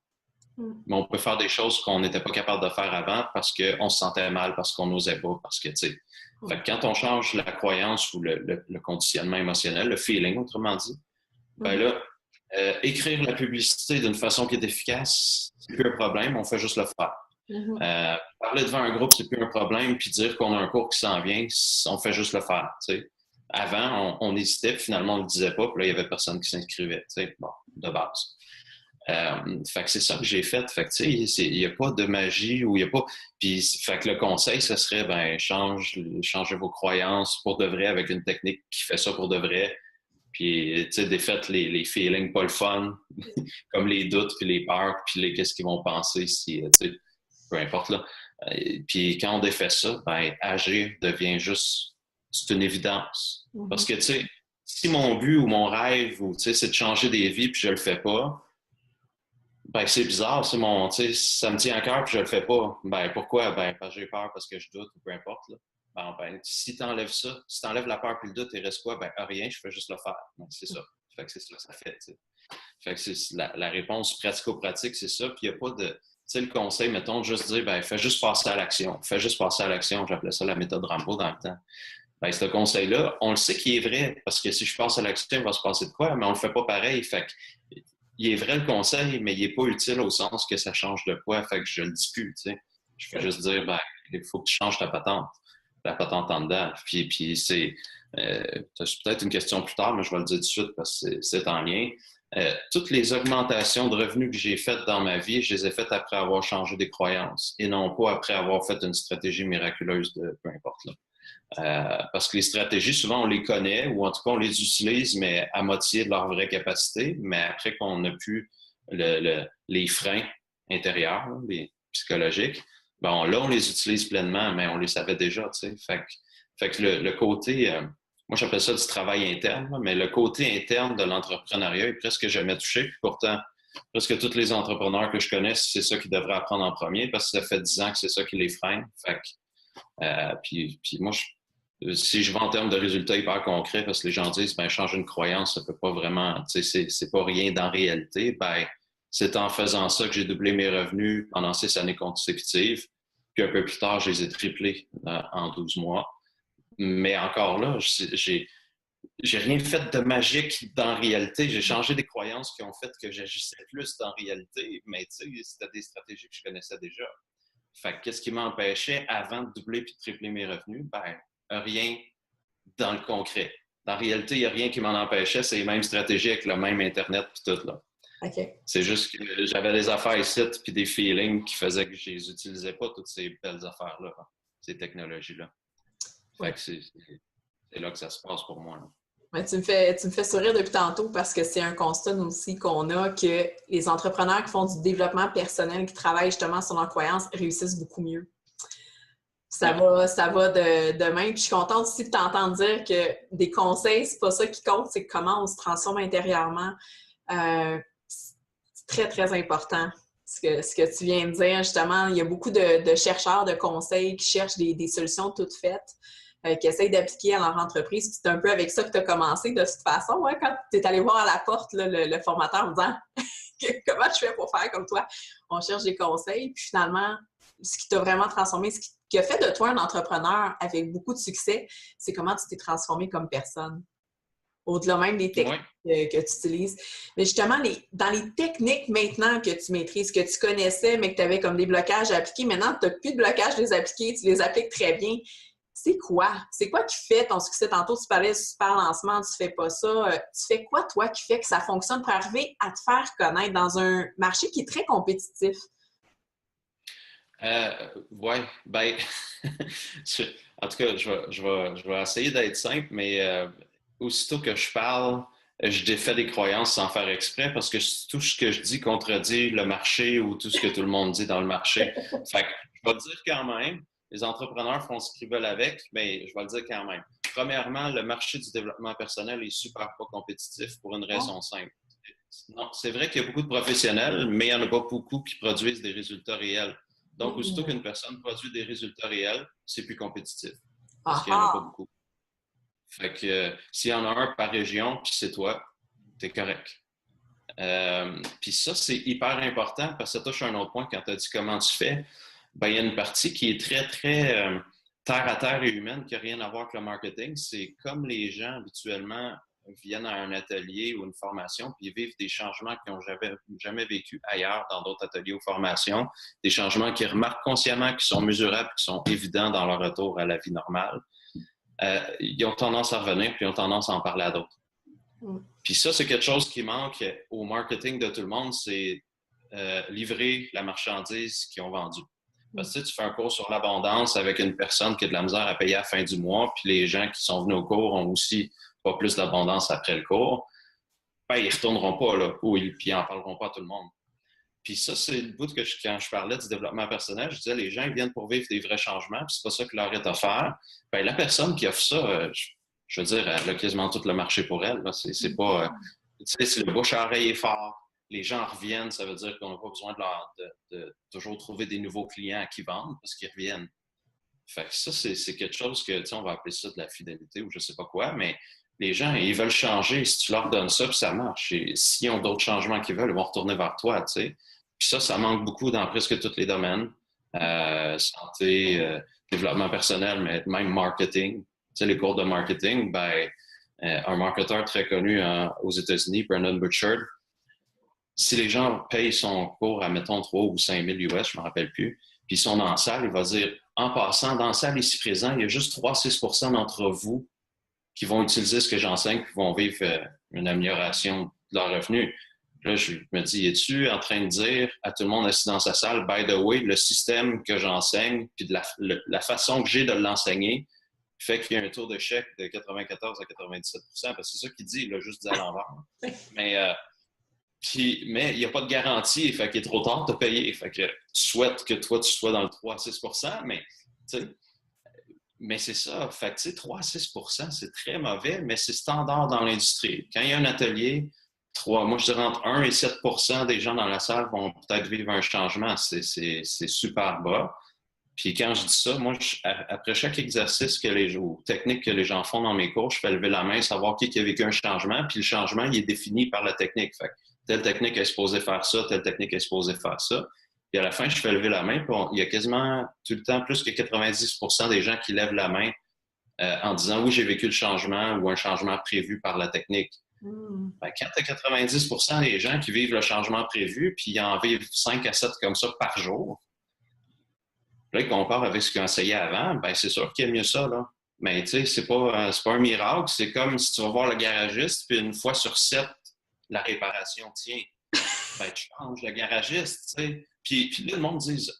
Mais on peut faire des choses qu'on n'était pas capable de faire avant parce qu'on se sentait mal, parce qu'on n'osait pas, parce que, tu sais. Fait que quand on change la croyance ou le conditionnement émotionnel, le feeling, autrement dit, ben là, écrire la publicité d'une façon qui est efficace, c'est plus un problème, on fait juste le faire. Parler devant un groupe, c'est plus un problème, puis dire qu'on a un cours qui s'en vient, on fait juste le faire, tu sais. Avant, on hésitait, puis finalement, on ne le disait pas, puis là, il n'y avait personne qui s'inscrivait, tu sais, bon, de base. Fait que c'est ça que j'ai fait. Fait que, tu sais, il n'y a pas de magie ou il n'y a pas. Puis, fait que le conseil, ce serait, ben, changez vos croyances pour de vrai avec une technique qui fait ça pour de vrai. Puis, tu sais, défaites les feelings pas le fun, comme les doutes, puis les peurs, puis qu'est-ce qu'ils vont penser si, tu sais, peu importe, là. Puis, quand on défait ça, ben, agir devient juste, c'est une évidence. Parce que, tu sais, si mon but ou mon rêve, ou, tu sais, c'est de changer des vies, puis je le fais pas, ben, c'est bizarre, c'est mon, tu sais, ça me tient à cœur puis je le fais pas. Ben, pourquoi? Ben, parce que j'ai peur, parce que je doute, ou peu importe, là. Ben, si t'enlèves ça, si t'enlèves la peur puis le doute, il reste quoi? Ben, rien, je fais juste le faire. Donc, c'est ça. Fait que c'est ça que ça fait, tu sais. Fait que c'est la réponse pratico-pratique, c'est ça. Puis il n'y a pas de, tu sais, le conseil, mettons, juste dire, ben, fais juste passer à l'action. Fais juste passer à l'action. J'appelais ça la méthode Rambo dans le temps. Ben, ce conseil-là, on le sait qu'il est vrai, parce que si je passe à l'action, il va se passer de quoi? Mais on le fait pas pareil. Fait que, il est vrai le conseil, mais il n'est pas utile au sens que ça change de quoi, fait que je le dis plus, tu sais. Je peux juste dire, ben, il faut que tu changes ta patente, la patente en dedans. Puis c'est peut-être une question plus tard, mais je vais le dire tout de suite parce que c'est en lien. Toutes les augmentations de revenus que j'ai faites dans ma vie, je les ai faites après avoir changé des croyances et non pas après avoir fait une stratégie miraculeuse de peu importe là. Parce que les stratégies, souvent, on les connaît ou en tout cas, on les utilise, mais à moitié de leur vraie capacité. Mais après qu'on n'a plus les freins intérieurs, les psychologiques, bon, là, on les utilise pleinement, mais on les savait déjà, tu sais. Fait que le côté, moi, j'appelle ça du travail interne, mais le côté interne de l'entrepreneuriat est presque jamais touché. Puis pourtant, presque tous les entrepreneurs que je connais, c'est ça qu'ils devraient apprendre en premier parce que ça fait 10 ans que c'est ça qui les freine. Fait que, puis moi, si je vais en termes de résultats hyper concrets, parce que les gens disent, ben, changer une croyance, ça peut pas vraiment, tu sais, c'est pas rien dans la réalité, ben, c'est en faisant ça que j'ai doublé mes revenus pendant 6 années consécutives, puis un peu plus tard, je les ai triplés en 12 mois. Mais encore là, j'ai rien fait de magique dans la réalité. J'ai changé des croyances qui ont fait que j'agissais plus dans la réalité, mais tu sais, c'était des stratégies que je connaissais déjà. Fait que qu'est-ce qui m'empêchait avant de doubler puis de tripler mes revenus? Ben, rien dans le concret. Dans la réalité, il n'y a rien qui m'en empêchait. C'est les mêmes stratégies avec le même Internet puis tout, là. Okay. C'est juste que j'avais des affaires ici puis des feelings qui faisaient que je les utilisais pas, toutes ces belles affaires-là, ces technologies-là. Fait que c'est là que ça se passe pour moi, là. Ouais, tu me fais sourire depuis tantôt parce que c'est un constat aussi qu'on a que les entrepreneurs qui font du développement personnel, qui travaillent justement sur leurs croyances, réussissent beaucoup mieux. Ça va de même. Puis je suis contente aussi de t'entendre dire que des conseils, c'est pas ça qui compte, c'est comment on se transforme intérieurement. C'est très, très important. Ce que tu viens de dire, justement, il y a beaucoup de chercheurs de conseils qui cherchent des solutions toutes faites. Qui essayent d'appliquer à leur entreprise. C'est un peu avec ça que tu as commencé de toute façon, hein, quand tu es allé voir à la porte là, le formateur en disant comment je fais pour faire comme toi. On cherche des conseils. Puis finalement, ce qui t'a vraiment transformé, ce qui a fait de toi un entrepreneur avec beaucoup de succès, c'est comment tu t'es transformé comme personne. Au-delà même des techniques que tu utilises. Mais justement, dans les techniques maintenant que tu maîtrises, que tu connaissais, mais que tu avais comme des blocages à appliquer, maintenant, tu n'as plus de blocages à les appliquer, tu les appliques très bien. C'est quoi? C'est quoi qui fait ton succès? Tantôt, tu parlais de super lancement, tu fais pas ça. Tu fais quoi, toi, qui fait que ça fonctionne pour arriver à te faire connaître dans un marché qui est très compétitif? Oui, ben, en tout cas, je vais essayer d'être simple, mais aussitôt que je parle, je défais des croyances sans faire exprès parce que tout ce que je dis contredit le marché ou tout ce que tout le monde dit dans le marché. Fait que je vais dire quand même, les entrepreneurs font ce qu'ils veulent avec, mais je vais le dire quand même. Premièrement, le marché du développement personnel est super pas compétitif pour une raison simple. Non, c'est vrai qu'il y a beaucoup de professionnels, mais il n'y en a pas beaucoup qui produisent des résultats réels. Donc, aussitôt qu'une personne produit des résultats réels, c'est plus compétitif. Parce qu'il n'y en a pas beaucoup. Fait que s'il y en a un par région, puis c'est toi, t'es correct. Puis ça, c'est hyper important parce que ça touche à un autre point quand tu as dit comment tu fais. Ben, il y a une partie qui est très, très terre à terre et humaine qui n'a rien à voir avec le marketing. C'est comme les gens habituellement viennent à un atelier ou une formation, puis ils vivent des changements qu'ils n'ont jamais vécu ailleurs dans d'autres ateliers ou formations, des changements qu'ils remarquent consciemment, qui sont mesurables, qui sont évidents dans leur retour à la vie normale. Ils ont tendance à revenir, puis ils ont tendance à en parler à d'autres. Puis ça, c'est quelque chose qui manque au marketing de tout le monde, c'est livrer la marchandise qu'ils ont vendue. Parce que tu fais un cours sur l'abondance avec une personne qui a de la misère à payer à la fin du mois, puis les gens qui sont venus au cours ont aussi pas plus d'abondance après le cours, ben, ils ne retourneront pas, là, puis ils n'en parleront pas à tout le monde. Puis ça, c'est le bout que quand je parlais du développement personnel, je disais, les gens ils viennent pour vivre des vrais changements, puis c'est pas ça que leur est offert. Ben, la personne qui offre ça, je veux dire, elle a quasiment tout le marché pour elle. Là. C'est pas... tu sais, si le bouche à oreille est fort, les gens reviennent, ça veut dire qu'on n'a pas besoin de toujours trouver des nouveaux clients qui vendent parce qu'ils reviennent. Fait que ça, c'est quelque chose que, tu sais, on va appeler ça de la fidélité ou je sais pas quoi, mais les gens, ils veulent changer. Si tu leur donnes ça, puis ça marche. Et s'ils ont d'autres changements qu'ils veulent, ils vont retourner vers toi, tu sais. Puis ça manque beaucoup dans presque tous les domaines. Santé, développement personnel, mais même marketing. Tu sais, les cours de marketing, ben, un marketeur très connu aux États-Unis, Brandon Burchard, si les gens payent son cours à, mettons, 3 ou 5 000 US, je ne me rappelle plus, puis ils sont dans la salle, il va dire, en passant, dans la salle ici présent, il y a juste 3-6% d'entre vous qui vont utiliser ce que j'enseigne, qui vont vivre une amélioration de leur revenu. Là, je me dis, es-tu en train de dire à tout le monde assis dans sa salle, by the way, le système que j'enseigne, puis de la façon que j'ai de l'enseigner, fait qu'il y a un taux d'échec de 94 à 97%, parce que c'est ça qu'il dit, il l'a juste dit à l'envers. Mais il n'y a pas de garantie, fait qu'il est trop tard de payer. Fait que tu souhaites que toi, tu sois dans le 3-6%, mais c'est ça. Fait que 3-6%, c'est très mauvais, mais c'est standard dans l'industrie. Quand il y a un atelier, moi je dirais entre 1 et 7% des gens dans la salle vont peut-être vivre un changement. C'est super bas. Puis quand je dis ça, moi, après chaque exercice ou technique que les gens font dans mes cours, je fais lever la main, savoir qui a vécu un changement, puis le changement, il est défini par la technique. Fait que telle technique est supposée faire ça, telle technique est supposée faire ça. Puis à la fin, je fais lever la main, puis il y a quasiment tout le temps plus que 90% des gens qui lèvent la main en disant « Oui, j'ai vécu le changement » ou un changement prévu par la technique. Ben, quand tu as 90% des gens qui vivent le changement prévu, puis ils en vivent 5 à 7 comme ça par jour, là, ils comparent avec ce qu'ils enseignaient avant, ben c'est sûr qu'il y a mieux ça, là. Mais tu sais, c'est pas un miracle. C'est comme si tu vas voir le garagiste, puis une fois sur 7, la réparation tient. Ben, tu changes le garagiste, tu sais. Puis là, le monde dit,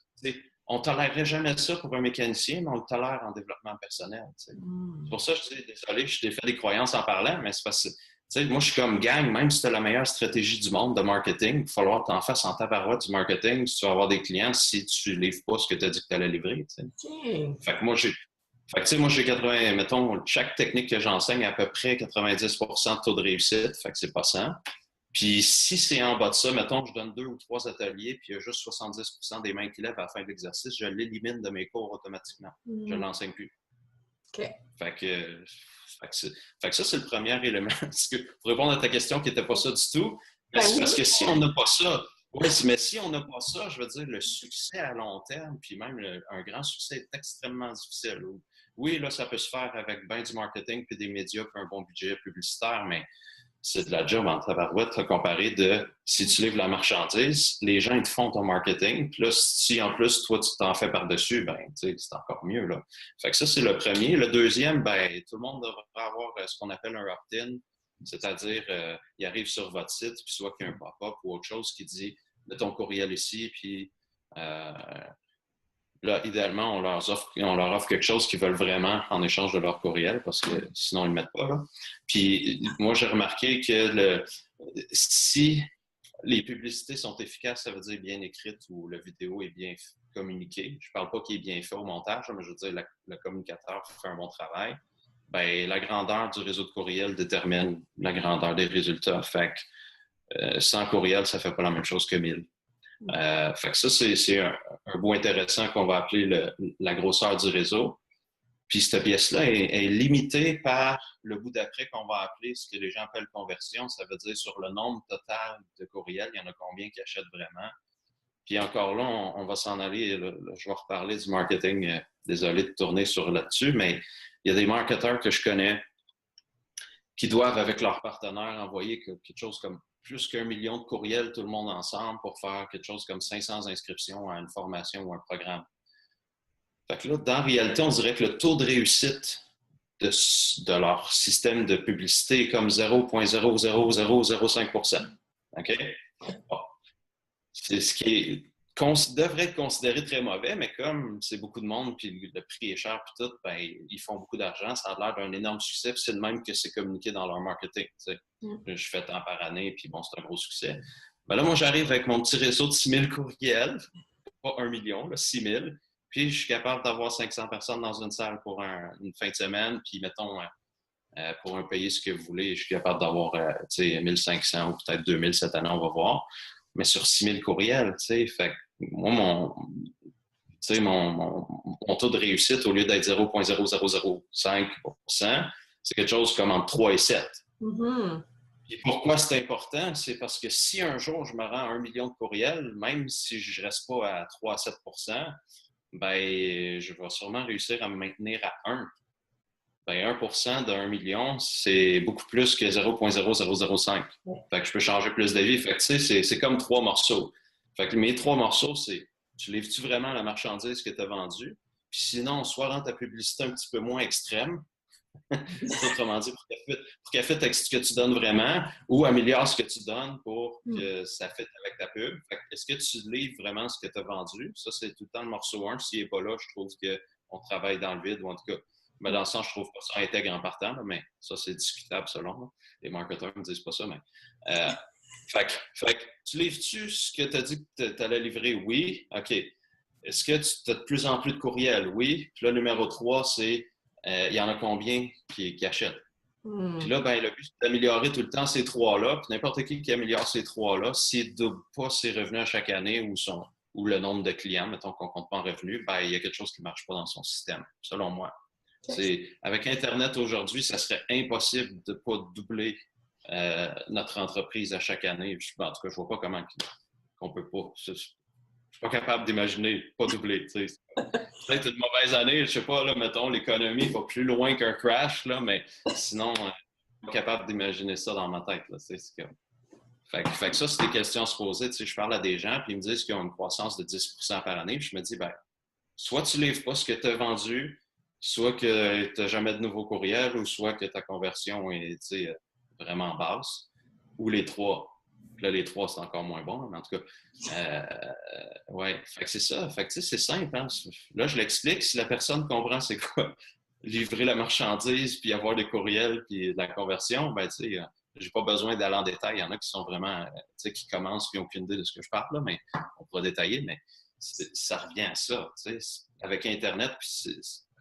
on ne tolérerait jamais ça pour un mécanicien, mais on le tolère en développement personnel, tu sais. C'est pour ça que je dis, désolé, je t'ai fait des croyances en parlant, mais c'est parce que, tu sais, moi, je suis comme gang, même si tu as la meilleure stratégie du monde de marketing, il va falloir que tu en fasses en tabarouette du marketing si tu vas avoir des clients, si tu ne livres pas ce que tu as dit que tu allais livrer, tu sais. Fait que moi, j'ai 80, mettons, chaque technique que j'enseigne a à peu près 90% de taux de réussite, fait que c'est pas 100. Puis si c'est en bas de ça, mettons que je donne 2 ou 3 ateliers, puis il y a juste 70% des mains qui lèvent à la fin de l'exercice, je l'élimine de mes cours automatiquement. Je ne l'enseigne plus. OK. Fait que ça, c'est le premier élément. Pour répondre à ta question qui n'était pas ça du tout, c'est parce que si on n'a pas ça, mais si on n'a pas ça, je veux dire, le succès à long terme, puis même un grand succès est extrêmement difficile. Oui, là, ça peut se faire avec bien du marketing, puis des médias, puis un bon budget publicitaire, mais c'est de la job en tabarouette comparé de si tu livres la marchandise, les gens ils te font ton marketing, puis là, si en plus, toi, tu t'en fais par-dessus, ben, tu sais, c'est encore mieux, là. Fait que ça, c'est le premier. Le deuxième, ben, tout le monde devrait avoir ce qu'on appelle un opt-in, c'est-à-dire, il arrive sur votre site, puis soit qu'il y a un pop-up ou autre chose qui dit « Mets ton courriel ici », puis là, idéalement, on leur offre quelque chose qu'ils veulent vraiment en échange de leur courriel, parce que sinon, ils ne le mettent pas, là. Puis moi, j'ai remarqué que si les publicités sont efficaces, ça veut dire bien écrites ou la vidéo est bien communiquée. Je ne parle pas qu'il est bien fait au montage, mais je veux dire le communicateur fait un bon travail. Ben, la grandeur du réseau de courriel détermine la grandeur des résultats. Fait que 100 courriels, ça ne fait pas la même chose que 1000. Fait que ça, c'est un bout intéressant qu'on va appeler la grosseur du réseau. Puis cette pièce-là est limitée par le bout d'après qu'on va appeler ce que les gens appellent conversion. Ça veut dire sur le nombre total de courriels, il y en a combien qui achètent vraiment. Puis encore là, on va s'en aller. Je vais reparler du marketing. Désolé de tourner sur là-dessus, mais il y a des marketeurs que je connais qui doivent, avec leurs partenaires, envoyer quelque chose comme plus qu'1 million de courriels, tout le monde ensemble, pour faire quelque chose comme 500 inscriptions à une formation ou un programme. Fait que là, dans la réalité, on dirait que le taux de réussite de leur système de publicité est comme 0,00005%. OK? Bon. C'est ce qui devrait être considéré très mauvais, mais comme c'est beaucoup de monde, puis le prix est cher, puis tout, ben, ils font beaucoup d'argent, ça a l'air d'un énorme succès, puis c'est de même que c'est communiqué dans leur marketing. Je fais tant par année, puis bon, c'est un gros succès. Ben là, moi, j'arrive avec mon petit réseau de 6000 courriels, pas 1 million, là, 6000, puis je suis capable d'avoir 500 personnes dans une salle pour une fin de semaine, puis mettons, pour un payer ce que vous voulez, je suis capable d'avoir 1500 ou peut-être 2000 cette année, on va voir. Mais sur 6000 courriels, tu sais, fait moi, mon taux de réussite, au lieu d'être 0,0005%, c'est quelque chose comme entre 3 et 7. Mm-hmm. Et pourquoi c'est important? C'est parce que si un jour je me rends à 1 million de courriels, même si je ne reste pas à 3 à 7%, ben, je vais sûrement réussir à me maintenir à 1. Ben, 1% de 1 million, c'est beaucoup plus que 0,0005. Fait que je peux changer plus de vie. Fait que, tu sais, c'est comme 3 morceaux. Fait que mes 3 morceaux, c'est tu livres-tu vraiment la marchandise que tu as vendue? Puis sinon, soit rends ta publicité un petit peu moins extrême, autrement dit, pour qu'elle fitte avec ce que tu donnes vraiment, ou améliore ce que tu donnes pour que ça fitte avec ta pub. Fait que, est-ce que tu livres vraiment ce que tu as vendu? Ça, c'est tout le temps le morceau 1. S'il n'est pas là, je trouve qu'on travaille dans le vide, ou en tout cas, mais dans le sens, je trouve pas ça intègre en partant, là, mais ça, c'est discutable selon. Là. Les marketeurs ne me disent pas ça, mais. Fait que tu livres-tu ce que tu as dit que tu allais livrer? Oui. OK. Est-ce que tu as de plus en plus de courriels? Oui. Puis là, numéro 3, c'est il y en a combien qui achètent? Puis là, ben, le but, c'est d'améliorer tout le temps ces 3-là. Puis n'importe qui améliore ces 3-là, s'il ne double pas ses revenus à chaque année ou le nombre de clients, mettons qu'on ne compte pas en revenus, ben, il y a quelque chose qui ne marche pas dans son système, selon moi. Avec Internet aujourd'hui, ça serait impossible de ne pas doubler notre entreprise à chaque année. En tout cas, je ne vois pas comment on peut pas. Je ne suis pas capable d'imaginer pas doubler. Peut-être une mauvaise année, je ne sais pas, là, mettons, l'économie va plus loin qu'un crash, là, mais sinon, je ne suis pas capable d'imaginer ça dans ma tête. Là, fait que ça, c'est des questions à se poser. Je parle à des gens, puis ils me disent qu'ils ont une croissance de 10% par année. Puis je me dis, ben, soit tu ne livres pas ce que tu as vendu, soit que tu n'as jamais de nouveaux courriels, ou soit que ta conversion est vraiment basse, ou les 3. Puis là, les 3, c'est encore moins bon, mais en tout cas, ouais, fait que c'est ça. Fait que c'est simple. Hein? Là, je l'explique. Si la personne comprend c'est quoi livrer la marchandise, puis avoir des courriels, puis de la conversion, ben, tu sais, j'ai pas besoin d'aller en détail. Il y en a qui sont vraiment, tu sais, qui commencent, puis n'ont aucune idée de ce que je parle, là, mais on pourra détailler, mais ça revient à ça, tu sais. Avec Internet, puis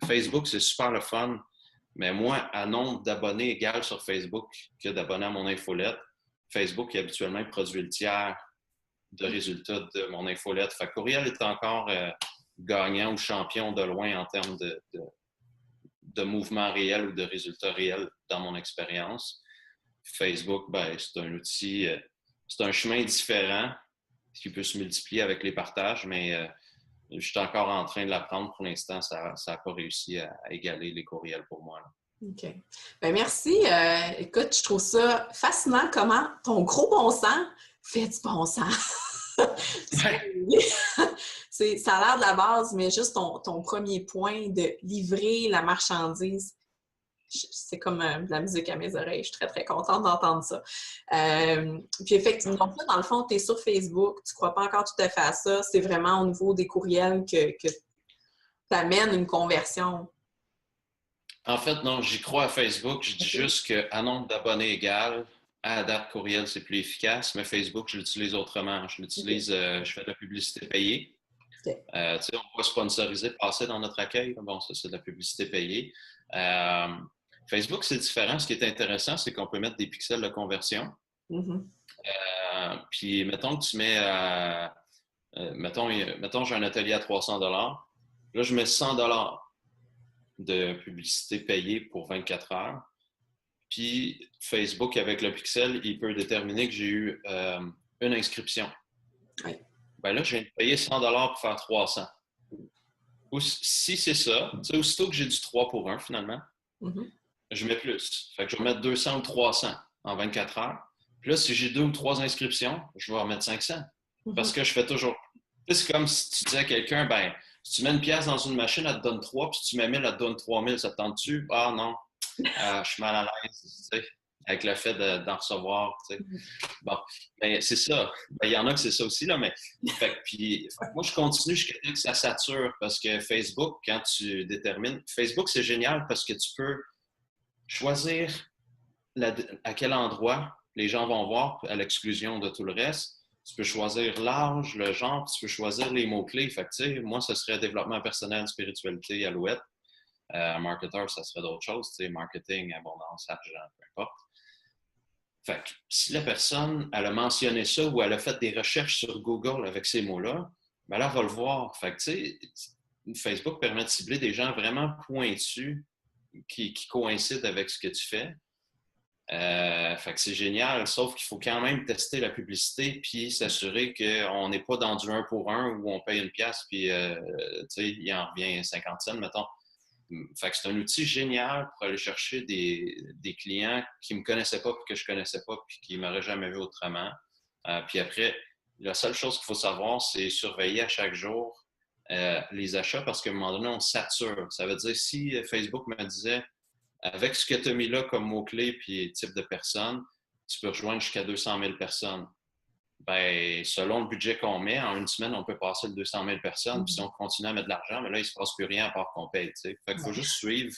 Facebook, c'est super le fun, mais moi, à nombre d'abonnés égal sur Facebook que d'abonnés à mon infolette, Facebook habituellement produit le tiers de résultats de mon infolette. Fait que Courriel est encore gagnant ou champion de loin en termes de mouvement réel ou de résultats réels dans mon expérience. Facebook, ben, c'est un outil, c'est un chemin différent qui peut se multiplier avec les partages, mais je suis encore en train de l'apprendre. Pour l'instant, ça n'a pas réussi à égaler les courriels pour moi. Là. OK. Ben merci. Écoute, je trouve ça fascinant comment ton gros bon sens fait du bon sens. Ça a l'air de la base, mais juste ton premier point de livrer la marchandise, c'est comme de la musique à mes oreilles. Je suis très, très contente d'entendre ça. Puis effectivement, dans le fond, tu es sur Facebook, tu ne crois pas encore tout à fait à ça. C'est vraiment au niveau des courriels que tu amènes une conversion. En fait, non, j'y crois à Facebook. Je dis juste qu'à nombre d'abonnés égal, à date courriel, c'est plus efficace, mais Facebook, je l'utilise autrement. Je l'utilise, je fais de la publicité payée. On va sponsoriser, passer dans notre accueil. Bon, ça, c'est de la publicité payée. Facebook, c'est différent. Ce qui est intéressant, c'est qu'on peut mettre des pixels de conversion. Puis, mettons que tu mets mettons, j'ai un atelier à 300 $. Là, je mets 100 $ de publicité payée pour 24 heures. Puis Facebook, avec le pixel, il peut déterminer que j'ai eu une inscription. Oui. Ben là, je viens de payer 100 $ pour faire 300. Ou si c'est ça, aussitôt que j'ai du 3 pour 1 finalement, je mets plus. Fait que je vais mettre 200 ou 300 en 24 heures. Puis là, si j'ai 2 ou 3 inscriptions, je vais en mettre 500. Parce que je fais toujours. C'est comme si tu disais à quelqu'un, ben, si tu mets une pièce dans une machine, elle te donne 3, puis si tu mets 1000, elle te donne 3000, ça te tente-tu? Ah non, je suis mal à l'aise, tu sais, avec le fait d'en recevoir, tu sais. Bon, mais c'est ça. Ben, il y en a que c'est ça aussi, là, mais puis, moi, je continue jusqu'à ce que ça sature, parce que Facebook, quand tu détermines, Facebook, c'est génial parce que tu peux choisir à quel endroit les gens vont voir à l'exclusion de tout le reste. Tu peux choisir l'âge, le genre, tu peux choisir les mots-clés. Fait que, tu sais, moi, ce serait développement personnel, spiritualité, alouette. Marketeur, ça serait d'autres choses, tu sais, marketing, abondance, argent, peu importe. Fait que si la personne, elle a mentionné ça ou elle a fait des recherches sur Google avec ces mots-là, ben là, elle va le voir. Fait que, tu sais, Facebook permet de cibler des gens vraiment pointus qui coïncident avec ce que tu fais. Fait que c'est génial, sauf qu'il faut quand même tester la publicité puis s'assurer qu'on n'est pas dans du 1 pour 1 où on paye une pièce puis il en revient 50 cents, mettons. Fait que c'est un outil génial pour aller chercher des clients qui ne me connaissaient pas puis que je ne connaissais pas puis qui ne m'auraient jamais vu autrement. Puis après, la seule chose qu'il faut savoir, c'est surveiller à chaque jour les achats parce qu'à un moment donné, on sature. Ça veut dire, si Facebook me disait avec ce que tu as mis là comme mot-clé puis type de personne, tu peux rejoindre jusqu'à 200 000 personnes. Ben, selon le budget qu'on met, en une semaine, on peut passer le 200 000 personnes. Puis si on continue à mettre de l'argent, mais là, il ne se passe plus rien à part qu'on paye. T'sais. Fait qu'il faut juste suivre.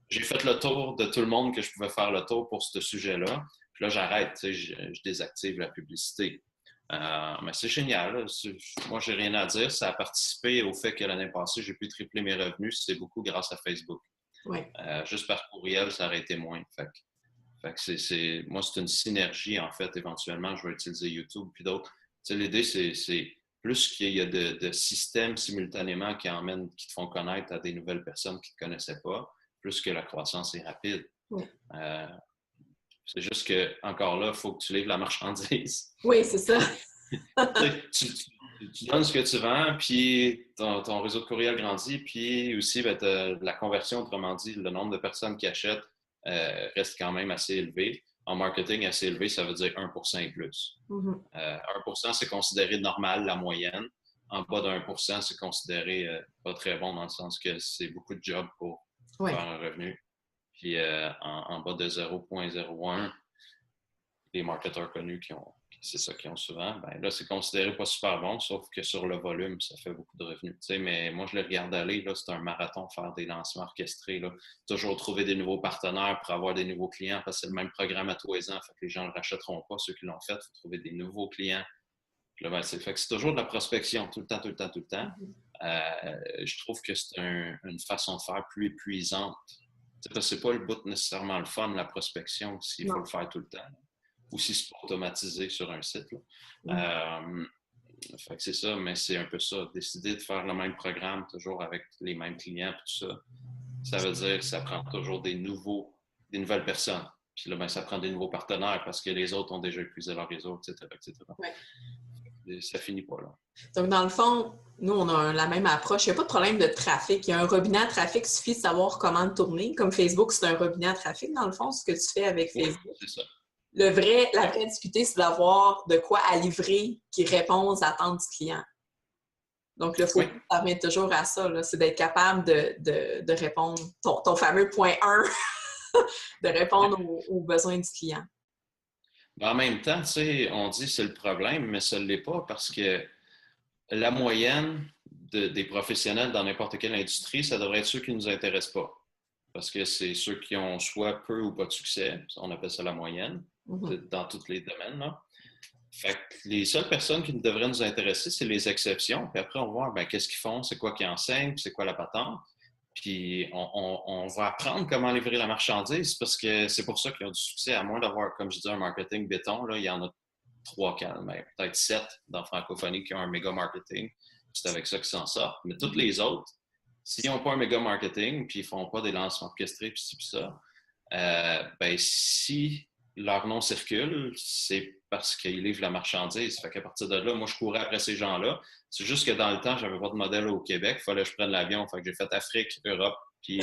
J'ai fait le tour de tout le monde que je pouvais faire le tour pour ce sujet-là. Puis là, j'arrête. Je désactive la publicité. Mais c'est génial. Là. Moi, j'ai rien à dire. Ça a participé au fait que l'année passée, j'ai pu tripler mes revenus. C'est beaucoup grâce à Facebook. Ouais. Juste par courriel, ça aurait été moins. Fait que moi, c'est une synergie, en fait, éventuellement. Je vais utiliser YouTube puis d'autres. L'idée, c'est plus qu'il y a de systèmes simultanément qui te font connaître à des nouvelles personnes qui ne te connaissaient pas, plus que la croissance est rapide. Ouais. C'est juste que, encore là, il faut que tu livres la marchandise. Oui, c'est ça. Tu donnes ce que tu vends, puis ton réseau de courriel grandit, puis aussi ben, la conversion, autrement dit, le nombre de personnes qui achètent reste quand même assez élevé. En marketing, assez élevé, ça veut dire 1% et plus. 1%, c'est considéré normal, la moyenne. En bas de 1%, c'est considéré pas très bon dans le sens que c'est beaucoup de job pour faire un revenu. Puis en bas de 0,01, les marketeurs connus c'est ça qu'ils ont souvent, ben là, c'est considéré pas super bon, sauf que sur le volume, ça fait beaucoup de revenus. Tu sais, mais moi, je le regarde aller, là, c'est un marathon, faire des lancements orchestrés, là. Toujours trouver des nouveaux partenaires pour avoir des nouveaux clients, parce que c'est le même programme à tous les ans, fait que les gens ne le rachèteront pas, ceux qui l'ont fait, il faut trouver des nouveaux clients. Puis là, ben, fait que c'est toujours de la prospection, tout le temps, tout le temps, tout le temps. Je trouve que c'est une façon de faire plus épuisante. C'est pas le bout nécessairement le fun, la prospection, s'il faut le faire tout le temps. Ou si c'est pas automatisé sur un site. Fait que c'est ça, mais c'est un peu ça. Décider de faire le même programme, toujours avec les mêmes clients, tout ça, ça veut dire que ça prend toujours des nouvelles personnes. Puis là, ben, ça prend des nouveaux partenaires parce que les autres ont déjà épuisé leur réseau, etc. Ouais. Ça finit pas là. Donc, dans le fond, nous, on a la même approche. Il n'y a pas de problème de trafic. Il y a un robinet à trafic, il suffit de savoir comment le tourner. Comme Facebook, c'est un robinet à trafic, dans le fond, ce que tu fais avec Facebook. Oui, c'est ça. La vraie difficulté, c'est d'avoir de quoi à livrer qui répond aux attentes du client. Donc, le faut permettre toujours à ça, là, c'est d'être capable de répondre, ton fameux point 1, de répondre aux besoins du client. En même temps, tu sais, on dit que c'est le problème, mais ça ne l'est pas parce que la moyenne des professionnels dans n'importe quelle industrie, ça devrait être ceux qui ne nous intéressent pas. Parce que c'est ceux qui ont soit peu ou pas de succès. On appelle ça la moyenne dans tous les domaines. Là. Fait que les seules personnes qui devraient nous intéresser, c'est les exceptions. Puis après, on va voir qu'est-ce qu'ils font, c'est quoi qu'ils enseignent, puis c'est quoi la patente. Puis on va apprendre comment livrer la marchandise parce que c'est pour ça qu'ils ont du succès. À moins d'avoir, comme je dis, un marketing béton, là, il y en a 3, 4, mais peut-être 7 dans francophonie qui ont un méga marketing. C'est avec ça qu'ils s'en sortent. Mais toutes les autres, s'ils n'ont pas un méga marketing, puis ils ne font pas des lancements orchestrés, puis ci, puis ça, ben si leur nom circule, c'est parce qu'ils livrent la marchandise. Fait qu'à partir de là, moi, je courais après ces gens-là. C'est juste que dans le temps, j'avais pas de modèle au Québec. Il fallait que je prenne l'avion. Fait que j'ai fait Afrique, Europe, puis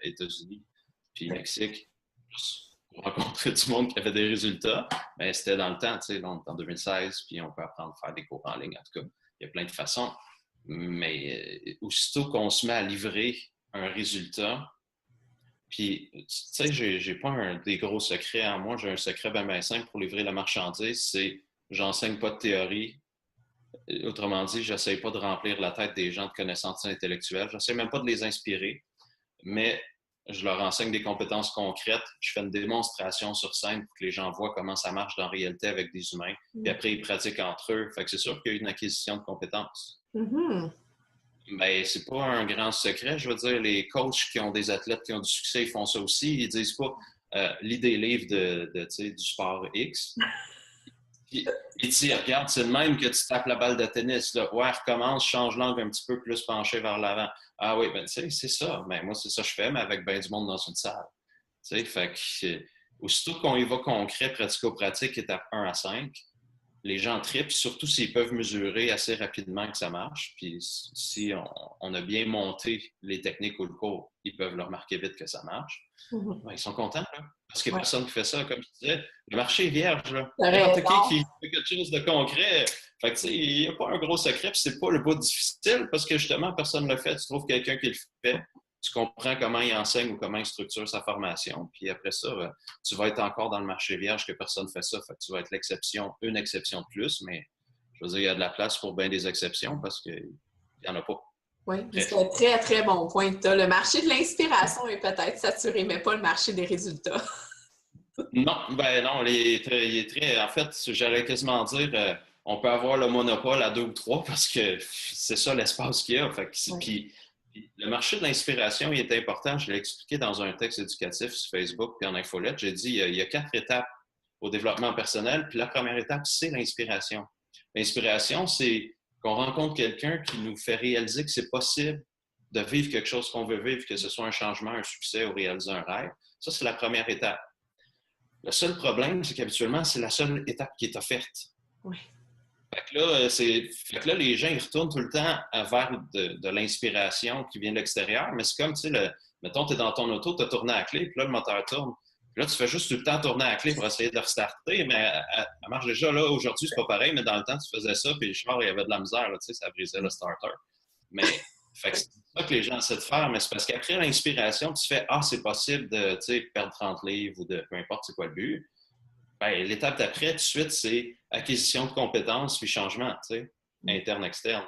États-Unis. Puis Mexique, pour rencontrer du monde qui avait des résultats, mais c'était dans le temps, tu sais, là, on est en 2016, puis on peut apprendre à faire des cours en ligne. En tout cas, il y a plein de façons. Mais aussitôt qu'on se met à livrer un résultat, puis, tu sais, j'ai pas des gros secrets en moi. J'ai un secret bien simple pour livrer la marchandise, c'est j'enseigne pas de théorie. Autrement dit, j'essaie pas de remplir la tête des gens de connaissances intellectuelles. J'essaie même pas de les inspirer, mais je leur enseigne des compétences concrètes. Je fais une démonstration sur scène pour que les gens voient comment ça marche dans la réalité avec des humains. Puis après, ils pratiquent entre eux. Fait que c'est sûr qu'il y a une acquisition de compétences. Mm-hmm. Ben, c'est pas un grand secret. Je veux dire, les coachs qui ont des athlètes qui ont du succès, ils font ça aussi. Ils disent pas lis des livres du sport X. Puis, ils disent regarde, c'est le même que tu tapes la balle de tennis. Là. Ouais, recommence, change l'angle un petit peu plus penché vers l'avant. Ah oui, ben tu sais, c'est ça. Ben, moi, c'est ça que je fais, mais avec ben du monde dans une salle. Tu sais, fait que aussitôt qu'on y va concret, pratico-pratique, étape 1 à 5, les gens trippent, surtout s'ils peuvent mesurer assez rapidement que ça marche. Puis si on a bien monté les techniques ou le cours, ils peuvent le remarquer vite que ça marche. Mm-hmm. Ben, ils sont contents, là. Parce qu'il n'y a Ouais. personne qui fait ça, comme je disais. Le marché est vierge, là. T'as N'importe raison. qui fait quelque chose de concret. Fait que, tu sais, il n'y a pas un gros secret, puis c'est pas le bout difficile, parce que justement, personne ne le fait. Tu trouves quelqu'un qui le fait, tu comprends comment il enseigne ou comment il structure sa formation, puis après ça, tu vas être encore dans le marché vierge que personne ne fait ça. Fait que tu vas être l'exception, une exception de plus, mais je veux dire, il y a de la place pour bien des exceptions parce qu'il n'y en a pas. Oui, c'est un très, très bon point que tu as. Le marché de l'inspiration est peut-être saturé, mais pas le marché des résultats. Non, ben non, il est très. En fait, j'allais quasiment dire, on peut avoir le monopole à 2 ou 3 parce que c'est ça l'espace qu'il y a. Fait que, Oui. puis le marché de l'inspiration, il est important. Je l'ai expliqué dans un texte éducatif sur Facebook puis en infolette. J'ai dit il y a 4 étapes au développement personnel. Puis la première étape, c'est l'inspiration. L'inspiration, c'est qu'on rencontre quelqu'un qui nous fait réaliser que c'est possible de vivre quelque chose qu'on veut vivre, que ce soit un changement, un succès ou réaliser un rêve. Ça, c'est la première étape. Le seul problème, c'est qu'habituellement, c'est la seule étape qui est offerte. Oui. Fait que là, les gens, ils retournent tout le temps vers de l'inspiration qui vient de l'extérieur, mais c'est comme, tu sais, mettons, tu es dans ton auto, tu as tourné à la clé, puis là, le moteur tourne. Puis là, tu fais juste tout le temps tourner à la clé pour essayer de restarter, mais elle marche déjà. Là, aujourd'hui, c'est pas pareil, mais dans le temps, tu faisais ça, puis le char, il y avait de la misère, là, tu sais, ça brisait le starter. Mais fait que c'est ça que les gens essaient de faire, mais c'est parce qu'après l'inspiration, tu fais ah, c'est possible de perdre 30 livres ou de peu importe c'est quoi le but. Ben, l'étape d'après, tout de suite, c'est acquisition de compétences puis changement, interne-externe.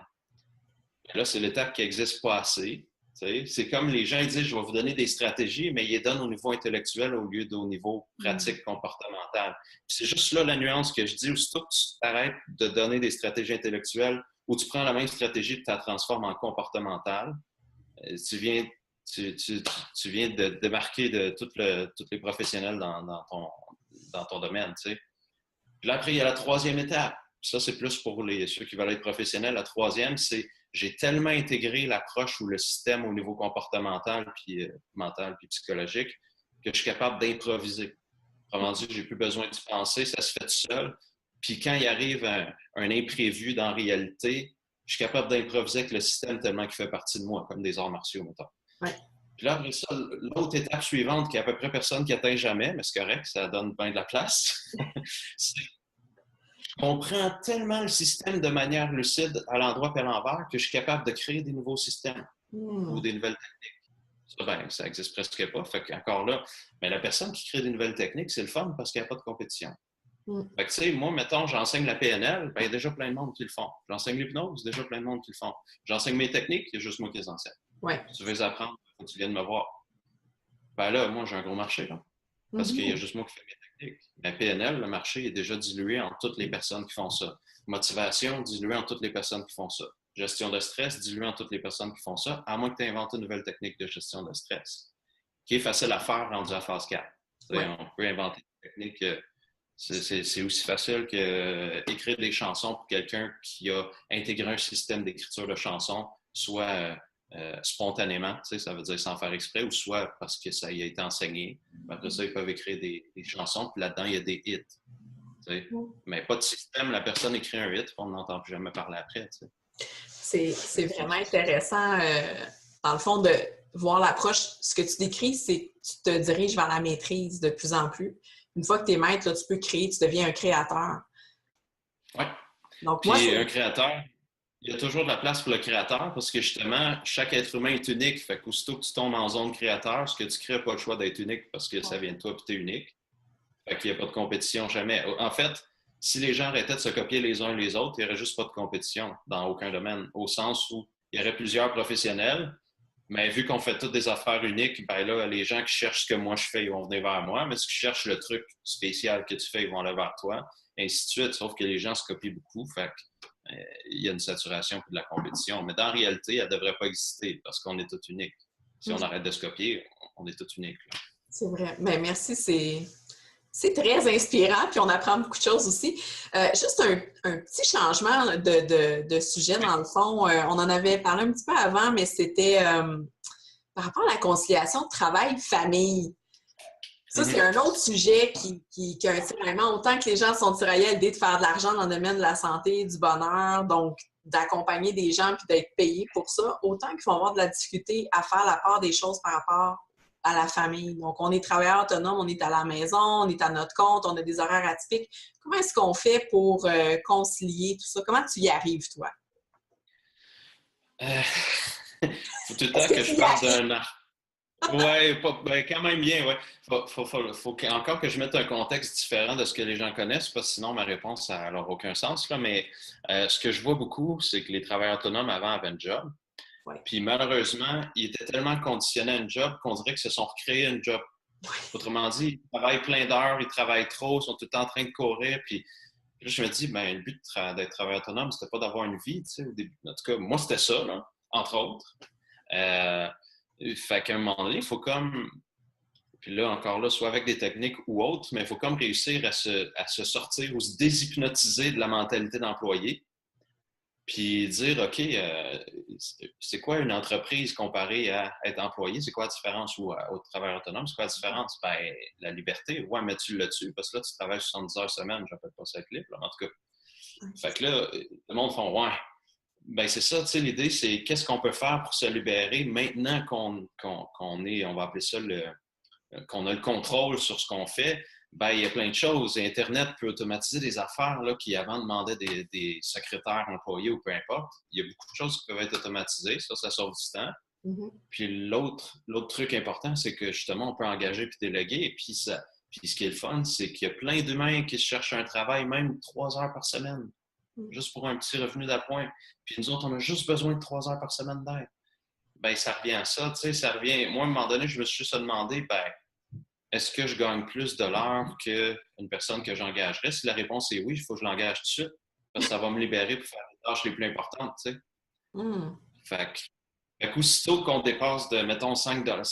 Là, c'est l'étape qui n'existe pas assez. C'est comme les gens ils disent je vais vous donner des stratégies, mais ils les donnent au niveau intellectuel au lieu au niveau pratique comportemental. Puis c'est juste là la nuance que je dis aussitôt que tu arrêtes de donner des stratégies intellectuelles ou tu prends la même stratégie et tu la transformes en comportementale, tu viens de démarquer de tous les professionnels dans ton domaine. Puis là, après, il y a la troisième étape. Ça, c'est plus pour ceux qui veulent être professionnels. La troisième, c'est j'ai tellement intégré l'approche ou le système au niveau comportemental, puis mental, puis psychologique, que je suis capable d'improviser. Autrement dit, j'ai plus besoin d'y penser, ça se fait tout seul. Puis quand il arrive un imprévu dans la réalité, je suis capable d'improviser avec le système tellement qu'il fait partie de moi, comme des arts martiaux, mettons. Ouais. Puis là, après ça, l'autre étape suivante, qui est à peu près personne qui atteint jamais, mais c'est correct, ça donne bien de la place, c'est je comprends tellement le système de manière lucide à l'endroit et à l'envers que je suis capable de créer des nouveaux systèmes ou des nouvelles techniques. Ça, ben, ça n'existe presque pas. Fait qu'encore là, mais la personne qui crée des nouvelles techniques, c'est le fun parce qu'il n'y a pas de compétition. Fait que, tu sais, moi, mettons, j'enseigne la PNL, ben, il y a déjà plein de monde qui le font. J'enseigne l'hypnose, il y a déjà plein de monde qui le font. J'enseigne mes techniques, il y a juste moi qui les enseigne. Ouais. Si tu veux les apprendre, il faut que tu viennes me voir. Ben là, moi, j'ai un gros marché, là. Parce qu'il y a juste moi qui fais mes techniques. La PNL, le marché est déjà dilué en toutes les personnes qui font ça. Motivation, dilué en toutes les personnes qui font ça. Gestion de stress, dilué en toutes les personnes qui font ça, à moins que tu inventes une nouvelle technique de gestion de stress, qui est facile à faire rendu à phase 4. Ouais. On peut inventer une technique, c'est aussi facile qu'écrire des chansons pour quelqu'un qui a intégré un système d'écriture de chansons, soit spontanément, ça veut dire sans faire exprès, ou soit parce que ça y a été enseigné. Après ça, ils peuvent écrire des chansons, puis là-dedans, il y a des hits. Mais pas de système, la personne écrit un hit, on n'entend plus jamais parler après. C'est vraiment intéressant, dans le fond, voir l'approche. Ce que tu décris, c'est que tu te diriges vers la maîtrise de plus en plus. Une fois que tu es maître, là, tu peux créer, tu deviens un créateur. Oui. Donc, moi, Puis c'est... un créateur, il y a toujours de la place pour le créateur parce que justement, chaque être humain est unique. Fait qu'aussitôt que tu tombes en zone créateur, ce que tu crées n'a pas le choix d'être unique parce que ça vient de toi et tu es unique. Fait qu'il n'y a pas de compétition jamais. En fait, si les gens arrêtaient de se copier les uns les autres, il n'y aurait juste pas de compétition dans aucun domaine. Au sens où il y aurait plusieurs professionnels, mais vu qu'on fait toutes des affaires uniques, ben là, les gens qui cherchent ce que moi je fais, ils vont venir vers moi. Mais ceux qui cherchent le truc spécial que tu fais, ils vont aller vers toi. Et ainsi de suite. Sauf que les gens se copient beaucoup. Fait il y a une saturation et de la compétition. Mais dans la réalité, elle ne devrait pas exister parce qu'on est tous uniques. Si on arrête de se copier, on est tous uniques. Là. C'est vrai. Mais merci, c'est très inspirant, puis on apprend beaucoup de choses aussi. Juste un petit changement de sujet, dans le fond. On en avait parlé un petit peu avant, mais c'était par rapport à la conciliation travail-famille. Ça, c'est un autre sujet qui a un tiraillement. Autant que les gens sont tiraillés à l'idée de faire de l'argent dans le domaine de la santé, du bonheur, donc d'accompagner des gens puis d'être payés pour ça, autant qu'ils vont avoir de la difficulté à faire la part des choses par rapport à la famille. Donc, on est travailleur autonome, on est à la maison, on est à notre compte, on a des horaires atypiques. Comment est-ce qu'on fait pour concilier tout ça? Comment tu y arrives, toi? Faut tout le Est-ce temps que que tu je y parle arrives? d'un ouais, ben, quand même bien, ouais. Faut encore que je mette un contexte différent de ce que les gens connaissent, parce que sinon ma réponse n'aura aucun sens. Là. Mais ce que je vois beaucoup, c'est que les travailleurs autonomes avant avaient un job. Ouais. Puis malheureusement, ils étaient tellement conditionnés à un job qu'on dirait qu'ils se sont recréés un job. Autrement dit, ils travaillent plein d'heures, ils travaillent trop, ils sont tout le temps en train de courir. Puis là, je me dis, ben, le but d'être travailleur autonome, c'était pas d'avoir une vie, tu sais, au début. En tout cas, moi, c'était ça, là, entre autres. Euh, Fait qu'à un moment donné, il faut comme, puis là encore là, soit avec des techniques ou autres, mais il faut comme réussir à se sortir ou se déshypnotiser de la mentalité d'employé, puis dire, OK, c'est quoi une entreprise comparée à être employé? C'est quoi la différence ou au travail autonome? C'est quoi la différence? Ben, la liberté, ouais, mais tu l'as-tu? Parce que là, tu travailles 70 heures semaine, j'appelle pas ça clip, là, en tout cas. Fait que là, le monde font, ouais, ben c'est ça, tu sais, l'idée, c'est qu'est-ce qu'on peut faire pour se libérer maintenant qu'on est, on va appeler ça qu'on a le contrôle sur ce qu'on fait. Ben, il y a plein de choses. Internet peut automatiser des affaires là, qui avant demandaient des secrétaires employés ou peu importe. Il y a beaucoup de choses qui peuvent être automatisées. Ça sauve du temps. Mm-hmm. Puis l'autre truc important, c'est que justement, on peut engager puis déléguer. Et puis, puis ce qui est le fun, c'est qu'il y a plein d'humains qui cherchent un travail, même 3 heures par semaine, juste pour un petit revenu d'appoint. Puis nous autres, on a juste besoin de 3 heures par semaine d'aide. Ben, ça revient à ça, tu sais, ça revient. Moi, à un moment donné, je me suis juste demandé, ben, est-ce que je gagne plus de l'heure qu'une personne que j'engagerais? Si la réponse est oui, il faut que je l'engage tout de suite, parce que ça va me libérer pour faire les tâches les plus importantes, tu sais. Mm. Fait qu'aussitôt qu'on dépasse de, mettons, 5 de l'heure,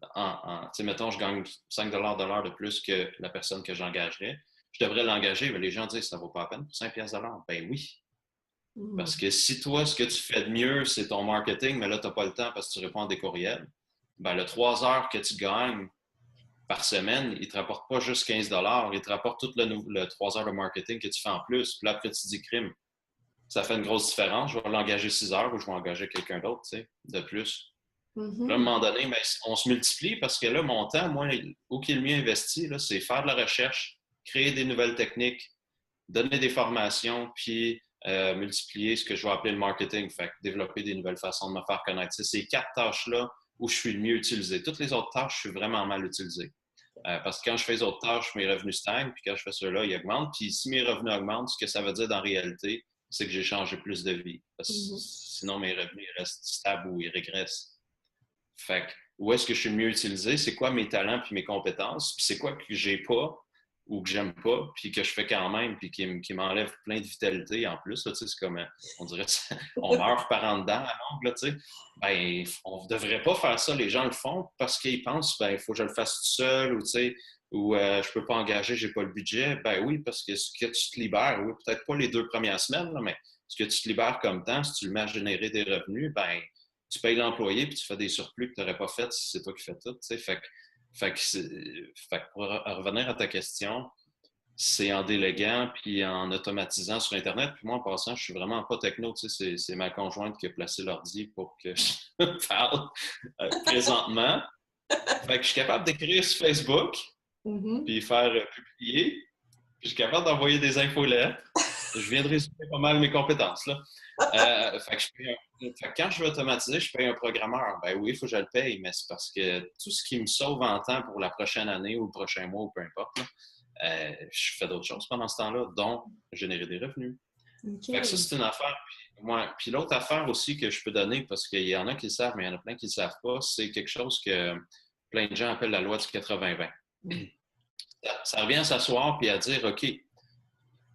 tu sais, mettons, je gagne 5 de l'heure de plus que la personne que j'engagerais, je devrais l'engager, mais les gens disent, ça ne vaut pas la peine pour 5 pièces de l'heure. Ben oui. Parce que si toi, ce que tu fais de mieux, c'est ton marketing, mais là, tu n'as pas le temps parce que tu réponds à des courriels, ben le 3 heures que tu gagnes par semaine, il ne te rapporte pas juste 15 il te rapporte tout le 3 heures de marketing que tu fais en plus. Puis là, après, tu dis crime. Ça fait une grosse différence. Je vais l'engager 6 heures ou je vais engager quelqu'un d'autre, tu sais, de plus. Mm-hmm. Là, à un moment donné, ben, on se multiplie parce que là, mon temps, moi, où qui est le mieux investi, là, c'est faire de la recherche, créer des nouvelles techniques, donner des formations, puis multiplier ce que je vais appeler le marketing, fait développer des nouvelles façons de me faire connaître. C'est ces 4 tâches-là où je suis le mieux utilisé. Toutes les autres tâches, je suis vraiment mal utilisé. Parce que quand je fais les autres tâches, mes revenus stagnent, puis quand je fais ceux-là, ils augmentent. Puis si mes revenus augmentent, ce que ça veut dire dans la réalité, c'est que j'ai changé plus de vie. Parce que sinon, mes revenus restent stables ou ils régressent. Fait que, où est-ce que je suis le mieux utilisé? C'est quoi mes talents puis mes compétences? Puis c'est quoi que j'ai pas ou que j'aime pas, puis que je fais quand même, puis qui m'enlève plein de vitalité en plus. Là, c'est comme, on dirait, on meurt par en dedans à longue, là, tu sais. Ben, on ne devrait pas faire ça. Les gens le font parce qu'ils pensent, ben, il faut que je le fasse tout seul, ou, tu sais, ou je peux pas engager, j'ai pas le budget. Ben oui, parce que ce que tu te libères, oui, peut-être pas les 2 premières semaines, là, mais ce que tu te libères comme temps, si tu le mets à générer des revenus, ben, tu payes l'employé puis tu fais des surplus que tu n'aurais pas fait si c'est toi qui fais tout. Tu sais. Fait que pour revenir à ta question, c'est en déléguant puis en automatisant sur Internet. Puis moi, en passant, je suis vraiment pas techno. Tu sais, c'est ma conjointe qui a placé l'ordi pour que je parle présentement. Fait que je suis capable d'écrire sur Facebook puis faire publier. Puis je suis capable d'envoyer des infolettes. Je viens de résumer pas mal mes compétences, là. Fait que fait que quand je veux automatiser, je paye un programmeur. Ben oui, il faut que je le paye, mais c'est parce que tout ce qui me sauve en temps pour la prochaine année ou le prochain mois ou peu importe, là, je fais d'autres choses pendant ce temps-là, dont générer des revenus. OK. Fait que ça, c'est une affaire. Puis l'autre affaire aussi que je peux donner, parce qu'il y en a qui le savent, mais il y en a plein qui ne le savent pas, c'est quelque chose que plein de gens appellent la loi du 80-20. Ça revient à s'asseoir puis à dire, OK,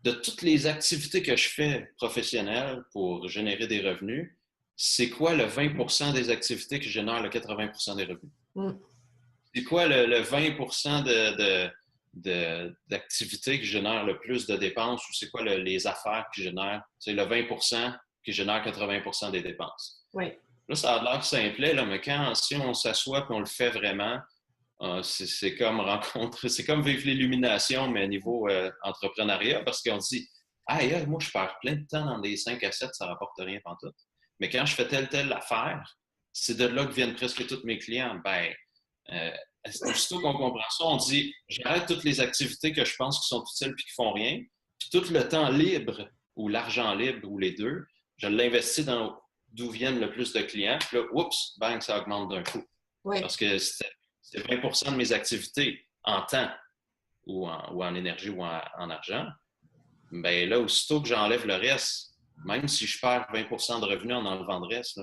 de toutes les activités que je fais professionnelles pour générer des revenus, c'est quoi le 20 des activités qui génèrent le 80 des revenus? C'est quoi le 20 d'activités qui génèrent le plus de dépenses ou c'est quoi les affaires qui génèrent, c'est le 20 qui génère 80 des dépenses? Oui. Là, ça a l'air simplet, là, mais si on s'assoit et on le fait vraiment, c'est comme rencontrer, c'est comme vivre l'illumination, mais au niveau entrepreneuriat, parce qu'on se dit, moi, je perds plein de temps dans des 5 à 7, ça ne rapporte rien pantoute. Mais quand je fais telle affaire, c'est de là que viennent presque tous mes clients. Aussitôt qu'on comprend ça, on dit, j'arrête toutes les activités que je pense qui sont utiles et qui font rien, puis tout le temps libre ou l'argent libre ou les deux, je l'investis dans d'où viennent le plus de clients. Puis là, oups, bang, ça augmente d'un coup. Oui. Parce que c'est 20 de mes activités en temps ou en énergie ou en argent. Bien là, aussitôt que j'enlève le reste, même si je perds 20 de revenus en enlevant le reste,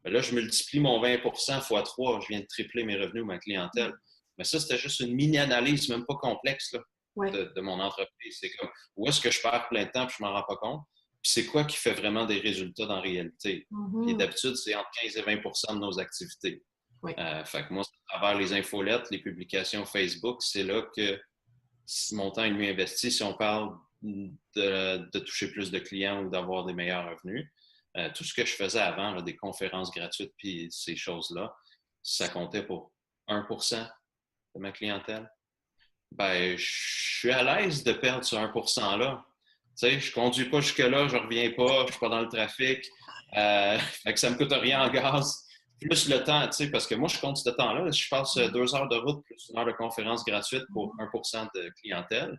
là, je multiplie mon 20 fois 3, je viens de tripler mes revenus ou ma clientèle. Mais ça, c'était juste une mini-analyse, même pas complexe, là, de mon entreprise. C'est comme, où est-ce que je perds plein de temps et je ne m'en rends pas compte? Puis c'est quoi qui fait vraiment des résultats dans la réalité? Et d'habitude, c'est entre 15 et 20 de nos activités. Oui. Fait que moi, à travers les infolettes, les publications Facebook, c'est là que mon temps est mieux investi si on parle de toucher plus de clients ou d'avoir des meilleurs revenus. Tout ce que je faisais avant, là, des conférences gratuites puis ces choses-là, ça comptait pour 1 de ma clientèle. Ben, je suis à l'aise de perdre ce 1 %-là. Tu sais, je conduis pas jusque-là, je reviens pas, je suis pas dans le trafic. Fait que ça me coûte rien en gaz. Plus le temps, tu sais, parce que moi, je compte ce temps-là. Je passe 2 heures de route plus 1 heure de conférence gratuite pour 1 de clientèle.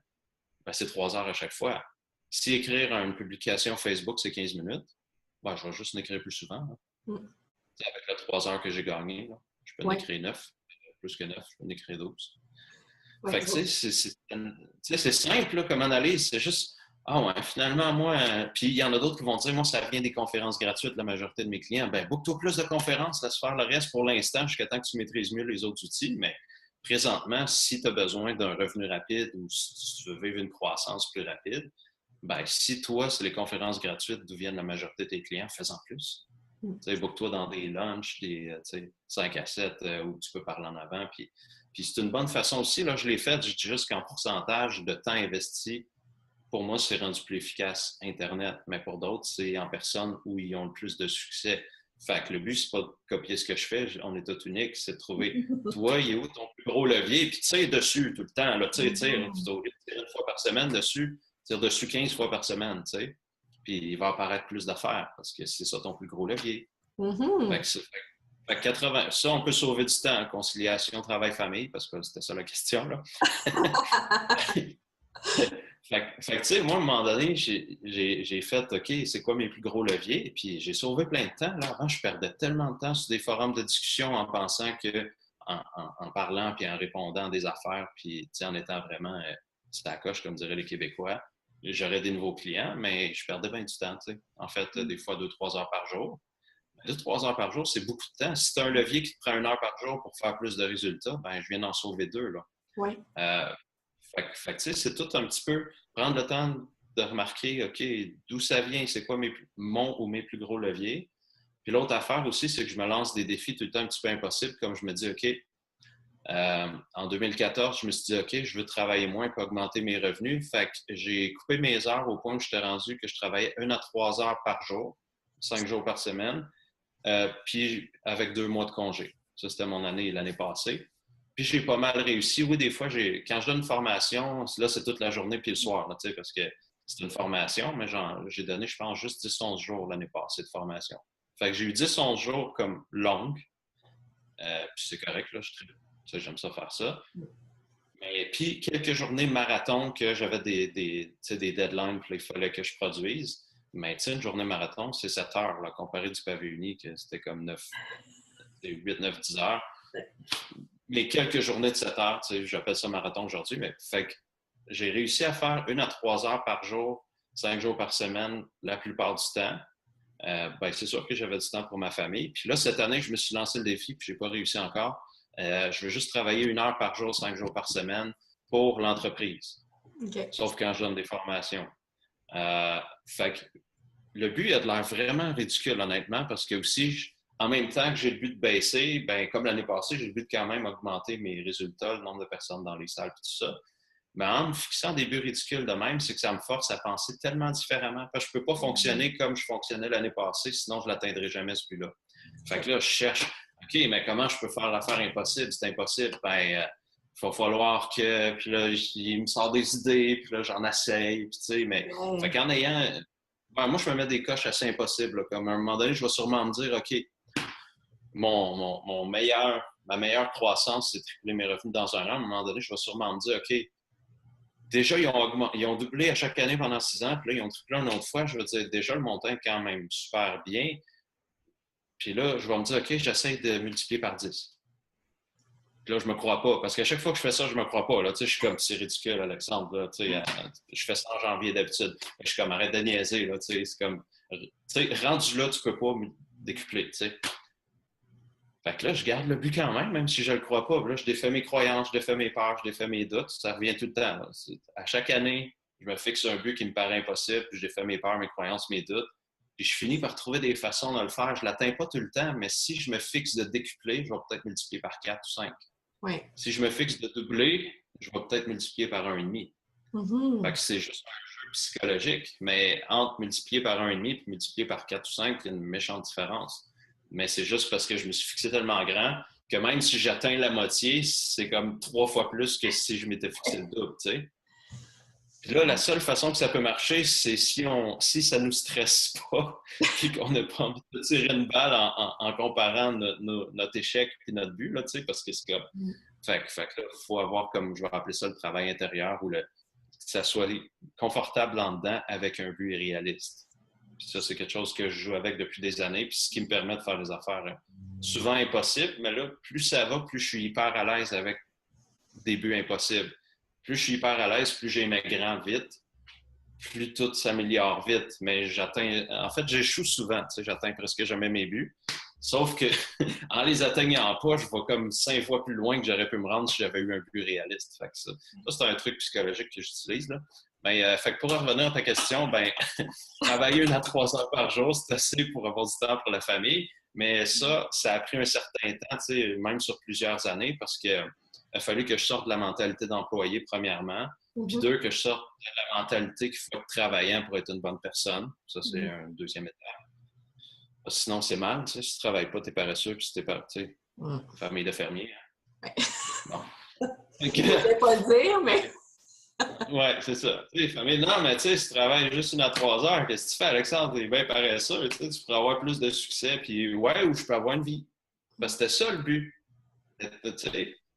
Ben, c'est 3 heures à chaque fois. Si écrire une publication Facebook, c'est 15 minutes, ben, je vais juste en écrire plus souvent. Avec les 3 heures que j'ai gagnées, je peux en écrire 9. Plus que 9, je peux en écrire 12. Fait que, tu sais, c'est simple là, comme analyse. C'est juste, finalement, moi, puis il y en a d'autres qui vont dire, moi, ça vient des conférences gratuites, la majorité de mes clients. Ben, book-toi plus de conférences, laisse faire le reste pour l'instant, jusqu'à temps que tu maîtrises mieux les autres outils. Mais présentement, si tu as besoin d'un revenu rapide ou si tu veux vivre une croissance plus rapide, ben, si toi, c'est les conférences gratuites d'où viennent la majorité de tes clients, fais-en plus. Tu sais, book-toi dans des lunchs, des 5 à 7 où tu peux parler en avant. Puis c'est une bonne façon aussi. Là, je l'ai fait, je dis juste qu'en pourcentage de temps investi, pour moi, c'est rendu plus efficace Internet. Mais pour d'autres, c'est en personne où ils ont le plus de succès. Fait que le but, c'est pas de copier ce que je fais, on est tous uniques, c'est de trouver, toi, il est où ton plus gros levier, puis tire dessus tout le temps. Là, tire une fois par semaine dessus, tire dessus 15 fois par semaine, tu sais. Puis il va apparaître plus d'affaires parce que c'est ça ton plus gros levier. Fait que 80, ça, on peut sauver du temps, conciliation, travail-famille, parce que c'était ça la question, là. Fait que, tu sais, moi, à un moment donné, j'ai fait, OK, c'est quoi mes plus gros leviers? Et puis, j'ai sauvé plein de temps. Là, avant, je perdais tellement de temps sur des forums de discussion en pensant que, en parlant puis en répondant à des affaires, puis, tu sais, en étant vraiment c'est à coche, comme diraient les Québécois, j'aurais des nouveaux clients, mais je perdais bien du temps, tu sais. En fait, des fois 2-3 heures par jour. 2-3 heures par jour, c'est beaucoup de temps. Si tu as un levier qui te prend 1 heure par jour pour faire plus de résultats, ben je viens d'en sauver 2, là. Oui. Fait que, tu sais, c'est tout un petit peu prendre le temps de remarquer, OK, d'où ça vient, c'est quoi mon ou mes plus gros leviers. Puis l'autre affaire aussi, c'est que je me lance des défis tout le temps un petit peu impossibles, comme je me dis, OK, en 2014, je me suis dit, OK, je veux travailler moins pour augmenter mes revenus. Fait que j'ai coupé mes heures au point où j'étais rendu que je travaillais 1 à 3 heures par jour, 5 jours par semaine, puis avec 2 mois de congé. Ça, c'était mon année l'année passée. Puis j'ai pas mal réussi. Oui, des fois, quand je donne une formation, là, c'est toute la journée puis le soir, là, parce que c'est une formation, mais j'ai donné, je pense, juste 10-11 jours l'année passée de formation. Fait que j'ai eu 10-11 jours comme longues. Puis c'est correct, là, j'aime ça faire ça. Mais puis quelques journées marathon que j'avais des deadlines, puis il fallait que je produise. Mais une journée marathon, c'est 7 heures, là, comparé du pavé unique, c'était comme 8, 9, 10 heures. Mais quelques journées de 7 heures, j'appelle ça marathon aujourd'hui, mais fait que j'ai réussi à faire 1 à 3 heures par jour, 5 jours par semaine, la plupart du temps. C'est sûr que j'avais du temps pour ma famille. Puis là, cette année, je me suis lancé le défi, puis je n'ai pas réussi encore. Je veux juste travailler 1 heure par jour, 5 jours par semaine pour l'entreprise. Okay. Sauf quand je donne des formations. Fait que le but a de l'air vraiment ridicule, honnêtement, parce que aussi, en même temps que j'ai le but de baisser, comme l'année passée, j'ai le but de quand même augmenter mes résultats, le nombre de personnes dans les salles et tout ça. Mais en me fixant des buts ridicules de même, c'est que ça me force à penser tellement différemment. Parce que je ne peux pas fonctionner comme je fonctionnais l'année passée, sinon je ne l'atteindrai jamais, ce but-là. Fait que là, je cherche, OK, mais comment je peux faire l'affaire impossible? C'est impossible. Il va falloir que... Puis là, il me sort des idées, puis là, j'en essaye, puis tu sais, mais... Fait qu'en ayant... moi, je me mets des coches assez impossibles. Là, comme à un moment donné, je vais sûrement me dire, OK, ma meilleure croissance, c'est tripler mes revenus dans un an. À un moment donné, je vais sûrement me dire, OK, déjà, ils ont doublé à chaque année pendant 6 ans, puis là, ils ont triplé une autre fois. Je veux dire, déjà, le montant est quand même super bien. Puis là, je vais me dire, OK, j'essaie de multiplier par 10. Puis là, je me crois pas. Parce qu'à chaque fois que je fais ça, je me crois pas. Là, je suis comme, c'est ridicule, Alexandre. Là, je fais ça en janvier d'habitude. Je suis comme, arrête de niaiser. Là, c'est comme, rendu là, tu peux pas me décupler. T'sais. Fait que là, je garde le but quand même si je le crois pas. Là, je défais mes croyances, je défais mes peurs, je défais mes doutes. Ça revient tout le temps. Là. À chaque année, je me fixe un but qui me paraît impossible, puis je défais mes peurs, mes croyances, mes doutes. Puis je finis par trouver des façons de le faire. Je ne l'atteins pas tout le temps, mais si je me fixe de décupler, je vais peut-être multiplier par 4 ou 5. Oui. Si je me fixe de doubler, je vais peut-être multiplier par 1,5. Fait que c'est juste un jeu psychologique. Mais entre multiplier par 1,5 et multiplier par 4 ou 5, il y a une méchante différence. Mais c'est juste parce que je me suis fixé tellement grand que même si j'atteins la moitié, c'est comme 3 fois plus que si je m'étais fixé le double, tu sais. Puis là, la seule façon que ça peut marcher, c'est si ça ne nous stresse pas et qu'on n'a pas envie de tirer une balle en comparant notre échec et notre but, là, tu sais, parce que c'est comme... Fait que là, il faut avoir, comme je vais appeler ça, le travail intérieur où que ça soit confortable en dedans avec un but réaliste. Puis ça, c'est quelque chose que je joue avec depuis des années, puis ce qui me permet de faire des affaires souvent impossibles, mais là, plus ça va, plus je suis hyper à l'aise avec des buts impossibles. Plus je suis hyper à l'aise, plus j'ai mes grands vite, plus tout s'améliore vite. Mais j'échoue souvent, j'atteins presque jamais mes buts. Sauf que en les atteignant pas, je vais comme 5 fois plus loin que j'aurais pu me rendre si j'avais eu un but réaliste. Fait que ça, c'est un truc psychologique que j'utilise, là. Mais fait que pour revenir à ta question, travailler 1 à 3 heures par jour, c'est assez pour avoir du temps pour la famille. Mais ça a pris un certain temps, même sur plusieurs années, parce qu'il a fallu que je sorte de la mentalité d'employé, premièrement. Puis 2, que je sorte de la mentalité qu'il faut être travaillant pour être une bonne personne. Ça, c'est un deuxième étape. Parce que sinon, c'est mal. Si tu ne travailles pas, tu es paresseux, puis si tu es famille de fermiers. Hein. Bon. Je ne voulais pas le dire, mais... Oui, c'est ça. Non, mais si tu travailles juste 1 à 3 heures, qu'est-ce que tu fais, Alexandre? Tu es bien paresseux. Tu pourrais avoir plus de succès, puis ou je peux avoir une vie. Parce que c'était ça le but.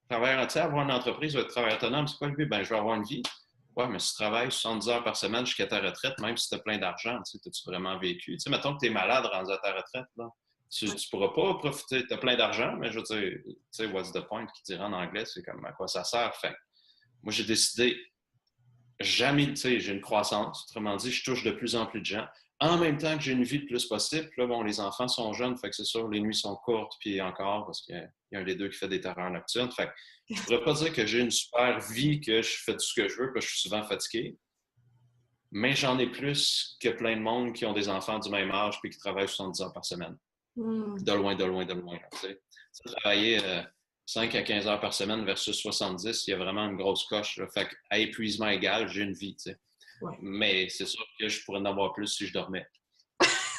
Avoir une entreprise ou être travailleur autonome, c'est quoi le but? Je vais avoir une vie. Ouais, mais si tu travailles 70 heures par semaine jusqu'à ta retraite, même si tu as plein d'argent, as-tu vraiment vécu? Mettons que tu es malade rendu à ta retraite, là. Tu ne pourras pas profiter. Tu as plein d'argent, mais je veux dire, what's the point qui dirait en anglais, c'est comme à quoi ça sert. Fait moi, j'ai décidé jamais, j'ai une croissance. Autrement dit, je touche de plus en plus de gens. En même temps que j'ai une vie le plus possible. Là, les enfants sont jeunes, fait que c'est sûr, les nuits sont courtes, puis encore, parce qu'il y a un des deux qui fait des terreurs nocturnes. Fait que je ne pourrais pas dire que j'ai une super vie, que je fais tout ce que je veux, parce que je suis souvent fatigué. Mais j'en ai plus que plein de monde qui ont des enfants du même âge puis qui travaillent 70 heures par semaine. De loin, de loin, de loin. Travailler 5 à 15 heures par semaine versus 70, il y a vraiment une grosse coche. Là. Fait qu'à épuisement égal, j'ai une vie. Ouais. Mais c'est sûr que je pourrais en avoir plus si je dormais.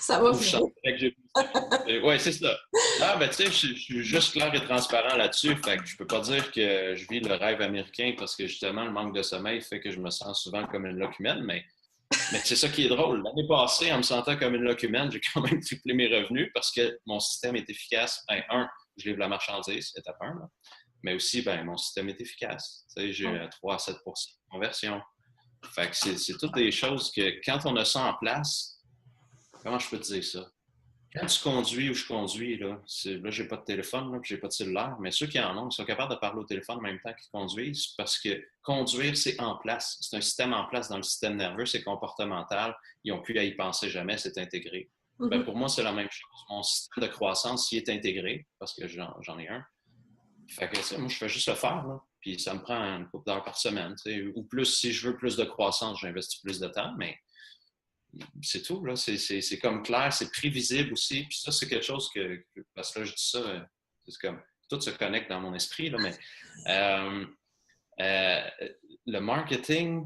Ça va Ou je bien. sentirais que j'ai plus. Ouais, c'est ça. Ah, ben, tu sais, je suis juste clair et transparent là-dessus. Fait que je peux pas dire que je vis le rêve américain parce que justement, le manque de sommeil fait que je me sens souvent comme une locumène, mais c'est ça qui est drôle. L'année passée, en me sentant comme une locumène, j'ai quand même triplé mes revenus parce que mon système est efficace. Ben, je livre la marchandise, étape 1, là. Mais aussi, ben, mon système est efficace. Tu sais, j'ai 3 à 7 de conversion. Fait que c'est toutes des choses que, quand on a ça en place, comment je peux te dire ça? Quand tu conduis ou je conduis, là, j'ai pas de téléphone, là, puis j'ai pas de cellulaire, mais ceux qui en ont, ils sont capables de parler au téléphone en même temps qu'ils conduisent parce que conduire, c'est en place. C'est un système en place dans le système nerveux, c'est comportemental. Ils n'ont plus à y penser jamais, c'est intégré. Ben, pour moi, c'est la même chose. Mon système de croissance y est intégré parce que j'en ai un. Fait que, moi, je fais juste le faire, là. Puis ça me prend une couple d'heures par semaine, ou plus, si je veux plus de croissance, j'investis plus de temps, mais c'est tout, là. C'est comme clair, c'est prévisible aussi. Puis ça, c'est quelque chose parce que là, je dis ça, c'est comme, tout se connecte dans mon esprit, là, mais euh, euh, le marketing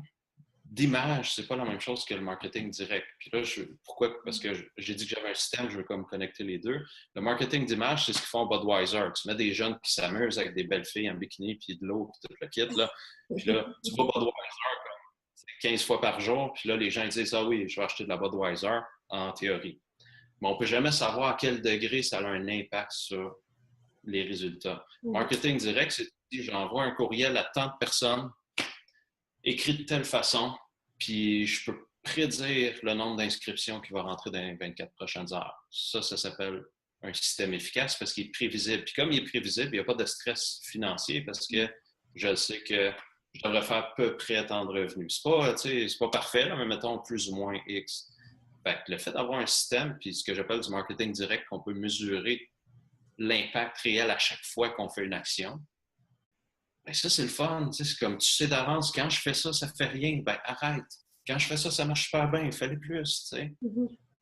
d'image, c'est pas la même chose que le marketing direct. Puis là, pourquoi? Parce que j'ai dit que j'avais un système, je veux comme connecter les deux. Le marketing d'image, c'est ce qu'ils font à Budweiser. Tu mets des jeunes qui s'amusent avec des belles filles en bikini, puis de l'eau, puis tout le kit, là. Puis là, tu vois Budweiser 15 fois par jour, puis là, les gens ils disent « Ah oui, je vais acheter de la Budweiser » en théorie. Mais on ne peut jamais savoir à quel degré ça a un impact sur les résultats. Marketing direct, c'est j'envoie un courriel à tant de personnes, écrit de telle façon, puis je peux prédire le nombre d'inscriptions qui va rentrer dans les 24 prochaines heures. Ça s'appelle un système efficace parce qu'il est prévisible. Puis comme il est prévisible, il n'y a pas de stress financier parce que je sais que je devrais faire à peu près tant de revenus. C'est pas parfait, là, mais mettons plus ou moins X. Fait que le fait d'avoir un système, puis ce que j'appelle du marketing direct, qu'on peut mesurer l'impact réel à chaque fois qu'on fait une action, ben ça, c'est le fun. C'est comme tu sais d'avance, quand je fais ça, ça fait rien, ben arrête. Quand je fais ça, ça marche super bien, il fallait plus. T'sais.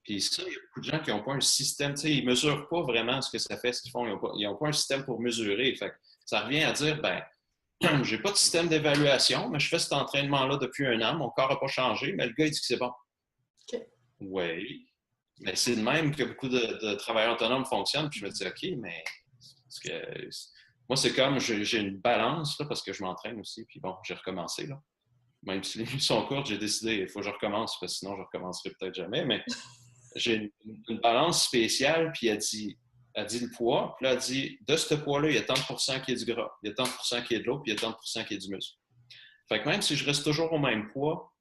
Puis ça, il y a beaucoup de gens qui n'ont pas un système, ils ne mesurent pas vraiment ce que ça fait, ce qu'ils font. Ils n'ont pas un système pour mesurer. Fait que ça revient à dire, ben, j'ai pas de système d'évaluation, mais je fais cet entraînement-là depuis 1 an, mon corps n'a pas changé, mais le gars, il dit que c'est bon. Okay. Oui. Mais c'est de même que beaucoup de travailleurs autonomes fonctionnent. Puis je me dis, OK, mais parce que moi, c'est comme j'ai une balance là, parce que je m'entraîne aussi. Puis bon, j'ai recommencé. Là. Même si les nuits sont courtes, j'ai décidé, il faut que je recommence, parce que sinon, je recommencerai peut-être jamais. Mais j'ai une balance spéciale, puis elle dit le poids, puis là, elle dit, de ce poids-là, il y a tant de pourcents qui est du gras, il y a tant de pourcents qui est de l'eau, puis il y a tant de pourcents qui est du muscle. Fait que même si je reste toujours au même poids,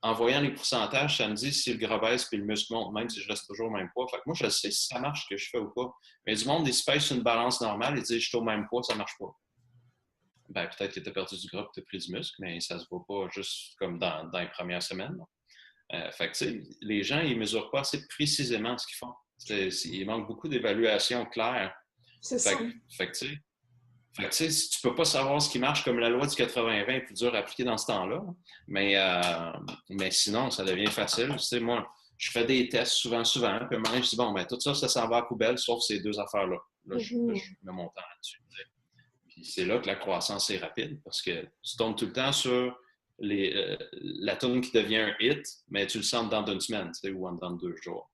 en voyant les pourcentages, ça me dit si le gras baisse puis le muscle monte, même si je reste toujours au même poids. Fait que moi, je sais si ça marche ce que je fais ou pas. Mais du monde, ils se pèsent sur une balance normale et disent je suis au même poids, ça marche pas. Ben, peut-être que tu as perdu du gras et tu as pris du muscle, mais ça se voit pas juste comme dans les premières semaines. Fait que, tu sais, les gens, ils mesurent pas assez précisément ce qu'ils font. Il manque beaucoup d'évaluation claire. C'est ça. Fait que, tu sais, si tu peux pas savoir ce qui marche, comme la loi du 80-20 est plus dure à appliquer dans ce temps-là, mais sinon, ça devient facile. Tu sais, moi, je fais des tests souvent, puis à un moment, je dis, bon, ben tout ça, ça s'en va à la poubelle, sauf ces 2 affaires-là. Là, je mets mon temps là-dessus. Puis c'est là que la croissance est rapide, parce que tu tombes tout le temps sur la tune qui devient un hit, mais tu le sens dans 1 semaine, tu sais, ou dans 2 jours.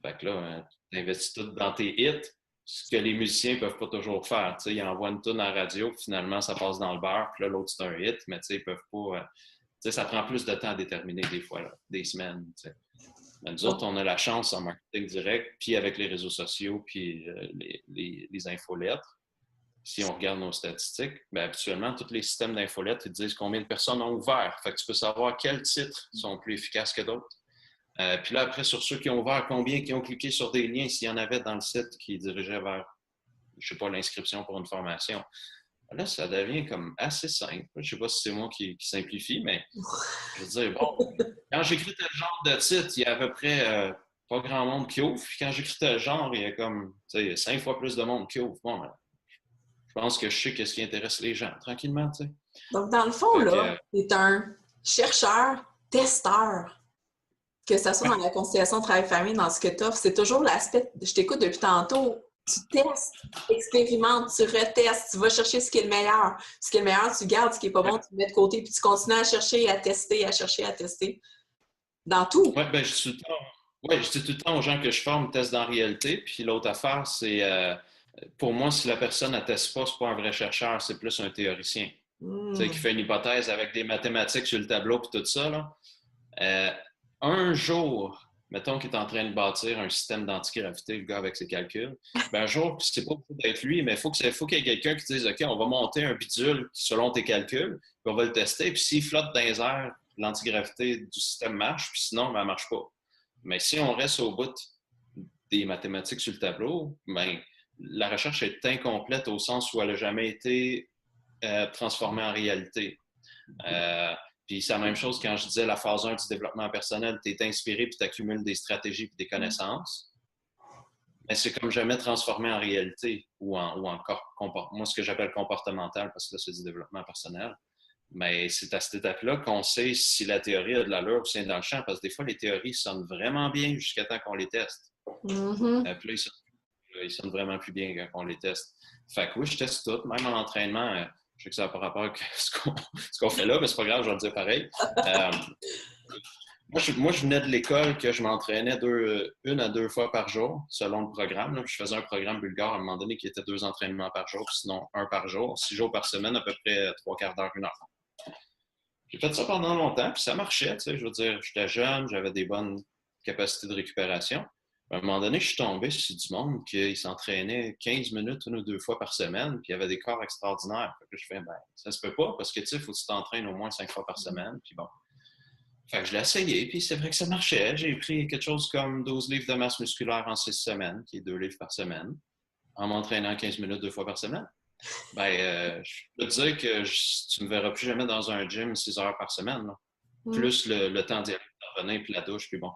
Fait que là, tu investis tout dans tes hits, ce que les musiciens ne peuvent pas toujours faire. T'sais, ils envoient une tune à la radio, puis finalement, ça passe dans le beurre, puis là, l'autre, c'est un hit, mais ils peuvent pas. Ça prend plus de temps à déterminer des fois, là, des semaines. Mais nous autres, on a la chance en marketing direct, puis avec les réseaux sociaux, puis les infolettres. Si on regarde nos statistiques, bien, habituellement, tous les systèmes d'infolettres, ils disent combien de personnes ont ouvert. Fait que tu peux savoir quels titres sont plus efficaces que d'autres. Puis là, après, sur ceux qui ont ouvert, combien qui ont cliqué sur des liens, s'il y en avait dans le site qui dirigeait vers, je ne sais pas, l'inscription pour une formation. Là, ça devient comme assez simple. Je ne sais pas si c'est moi qui simplifie, mais je veux dire, bon, quand j'écris tel genre de titre, il y a à peu près pas grand monde qui ouvre. Puis quand j'écris tel genre, il y a comme 5 fois plus de monde qui ouvre. Bon, ben, je pense que je sais qu'est-ce qui intéresse les gens, tranquillement, tu sais. Donc, dans le fond, là, tu es un chercheur, testeur. Que ce soit dans la conciliation travail-famille, dans ce que tu offres, c'est toujours l'aspect, je t'écoute depuis tantôt, tu testes, expérimentes, tu retestes, tu vas chercher ce qui est le meilleur. Ce qui est le meilleur, tu gardes, ce qui n'est pas bon, tu le mets de côté, puis tu continues à chercher, à tester, à chercher, à tester. Dans tout. Oui, bien, je suis tout le temps. Ouais, je dis tout le temps aux gens que je forme, test dans la réalité. Puis l'autre affaire, c'est pour moi, si la personne ne teste pas, c'est pas un vrai chercheur, c'est plus un théoricien. Tu sais, qui Hmm. fait une hypothèse avec des mathématiques sur le tableau et tout ça, là. Euh, un jour, mettons qu'il est en train de bâtir un système d'antigravité, le gars avec ses calculs, ben un jour, c'est pas pour d'être lui, mais faut qu'il y ait quelqu'un qui dise, OK, on va monter un bidule selon tes calculs, puis on va le tester, puis s'il flotte dans les airs, l'antigravité du système marche, puis sinon, ben, elle marche pas. Mais si on reste au bout des mathématiques sur le tableau, ben, la recherche est incomplète au sens où elle n'a jamais été transformée en réalité. Euh, Puis c'est la même chose quand je disais la phase 1 du développement personnel, tu es inspiré puis tu accumules des stratégies puis des connaissances. Mais c'est comme jamais transformé en réalité moi, ce que j'appelle comportemental, parce que là, c'est du développement personnel. Mais c'est à cette étape-là qu'on sait si la théorie a de l'allure ou si c'est dans le champ, parce que des fois, les théories sonnent vraiment bien jusqu'à temps qu'on les teste. Mhm. Puis là, ils sonnent vraiment plus bien quand on les teste. Fait que oui, je teste tout, même en entraînement. Je sais que ça n'a pas rapport avec ce qu'on fait là, mais c'est pas grave, je vais le dire pareil. Euh, moi, je venais de l'école que je m'entraînais une à deux fois par jour, selon le programme. Là. Je faisais un programme bulgare à un moment donné qui était 2 entraînements par jour, sinon un par jour, 6 jours par semaine, à peu près 3/4 d'heure, 1 heure. J'ai fait ça pendant longtemps, puis ça marchait. Tu sais, je veux dire, j'étais jeune, j'avais des bonnes capacités de récupération. À un moment donné, je suis tombé sur du monde qui s'entraînait 15 minutes, 1 ou 2 fois par semaine, puis il y avait des corps extraordinaires. Fait que je fais, ben, ça se peut pas, parce que, tu sais, il faut que tu t'entraînes au moins 5 fois par semaine, puis bon. Fait que je l'ai essayé, puis c'est vrai que ça marchait. J'ai pris quelque chose comme 12 livres de masse musculaire en 6 semaines, qui est 2 livres par semaine, en m'entraînant 15 minutes 2 fois par semaine. Ben, je peux te dire que tu me verras plus jamais dans un gym 6 heures par semaine, là. Mhm. Plus le temps d'y aller, de revenir, puis la douche, puis bon.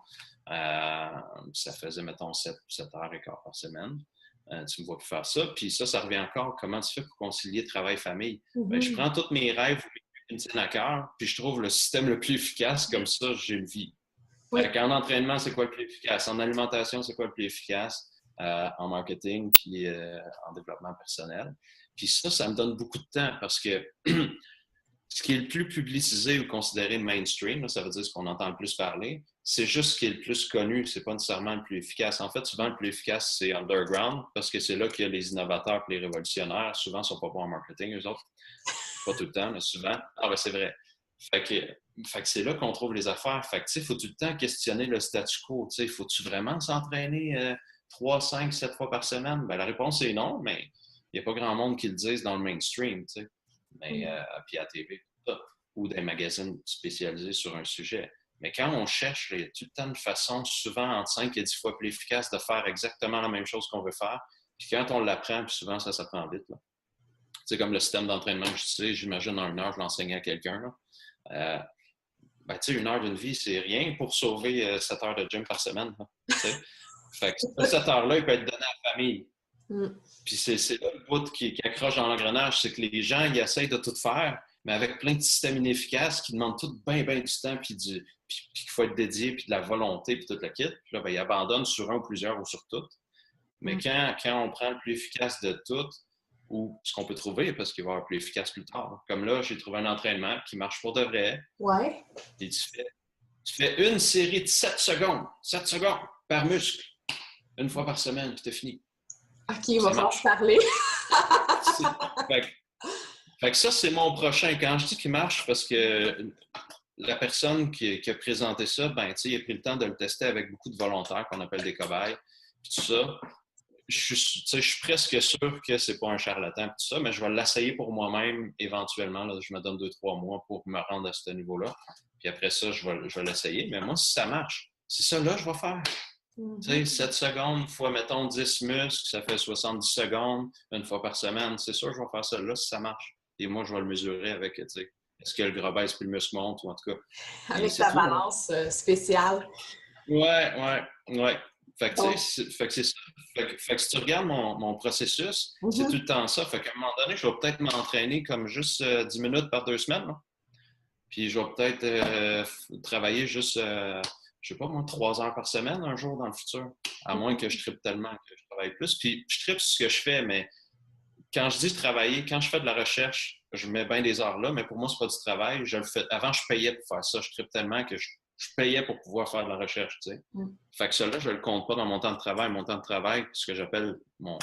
Euh, Ça faisait, mettons, 7 heures et quart par semaine. Tu me vois plus faire ça. Puis ça revient encore. Comment tu fais pour concilier travail-famille? Ben, je Mhm. prends tous mes rêves qui me tiennent à cœur, puis je trouve le système le plus efficace. Comme ça, j'ai une vie. Oui. En entraînement, c'est quoi le plus efficace? En alimentation, c'est quoi le plus efficace? En marketing, puis en développement personnel. Puis ça me donne beaucoup de temps parce que ce qui est le plus publicisé ou considéré mainstream, là, ça veut dire ce qu'on entend le plus parler, c'est juste ce qui est le plus connu, c'est pas nécessairement le plus efficace. En fait, souvent, le plus efficace, c'est underground, parce que c'est là qu'il y a les innovateurs et les révolutionnaires. Souvent, ils sont pas bons en marketing, eux autres. Pas tout le temps, mais souvent. Ah ben c'est vrai. Fait que c'est là qu'on trouve les affaires. Fait que, tu sais, il faut tout le temps questionner le statu quo. Tu sais, faut-tu vraiment s'entraîner 3, 5, 7 fois par semaine? Ben, la réponse est non, mais il n'y a pas grand monde qui le dise dans le mainstream, tu sais. Mais, puis à la TV, tout ça, ou des magazines spécialisés sur un sujet. Mais quand on cherche, il y a tout le temps une façon, souvent entre 5 et 10 fois plus efficace, de faire exactement la même chose qu'on veut faire. Puis quand on l'apprend, puis souvent, ça s'apprend vite. C'est comme le système d'entraînement que je sais, j'imagine en 1 heure, je l'enseignais à quelqu'un. Euh, ben, tu sais, 1 heure d'une vie, c'est rien pour sauver 7 heures de gym par semaine. Là, fait que 7 heures-là, il peut être donné à la famille. Mhm. Puis c'est là le bout qui accroche dans l'engrenage, c'est que les gens, ils essayent de tout faire, mais avec plein de systèmes inefficaces qui demandent tout bien, bien du temps, puis qu'il faut être dédié, puis de la volonté, puis tout le kit. Puis là, ben, ils abandonnent sur un ou plusieurs ou sur tout. Mais quand on prend le plus efficace de tout, ou ce qu'on peut trouver, parce qu'il va y avoir plus efficace plus tard. Comme là, j'ai trouvé un entraînement qui marche pour de vrai. Ouais. Et tu fais une série de 7 secondes par muscle, 1 fois par semaine, puis t'as fini. OK, il va Ça falloir se marche. parler. Fait que, fait que ça, c'est mon prochain. Quand je dis qu'il marche, parce que la personne qui a présenté ça, ben, il a pris le temps de le tester avec beaucoup de volontaires qu'on appelle des cobayes, puis tout ça. Je suis presque sûr que c'est pas un charlatan, tout ça, mais je vais l'essayer pour moi-même éventuellement. Là, je me donne 2, 3 mois pour me rendre à ce niveau-là. Puis après ça, je vais l'essayer. Mais moi, si ça marche, c'est ça là que je vais faire. Tu sais, 7 secondes fois, mettons, 10 muscles, ça fait 70 secondes, 1 fois par semaine. C'est sûr que je vais faire ça là si ça marche. Et moi, je vais le mesurer avec, tu sais, est-ce que le gras baisse puis le muscle monte ou en tout cas. Puis Avec c'est ta tout, là. balance spéciale. Ouais. Fait que, tu Donc, sais, fait que c'est ça. Fait que si tu regardes mon processus, c'est tout mhm. le temps ça. Fait qu'à un moment donné, je vais peut-être m'entraîner comme juste 10 minutes par 2 semaines, là. Puis je vais peut-être travailler juste, je sais pas moi, 3 heures par semaine un jour dans le futur. À moins que je trippe tellement que je travaille plus. Puis je trippe sur ce que je fais, mais quand je dis travailler, quand je fais de la recherche, je mets bien des heures là, mais pour moi, c'est pas du travail. Je le fais. Avant, je payais pour faire ça. Je trippe tellement que je payais pour pouvoir faire de la recherche, tu sais. Fait que cela, je ne le compte pas dans mon temps de travail. Mon temps de travail, ce que j'appelle mon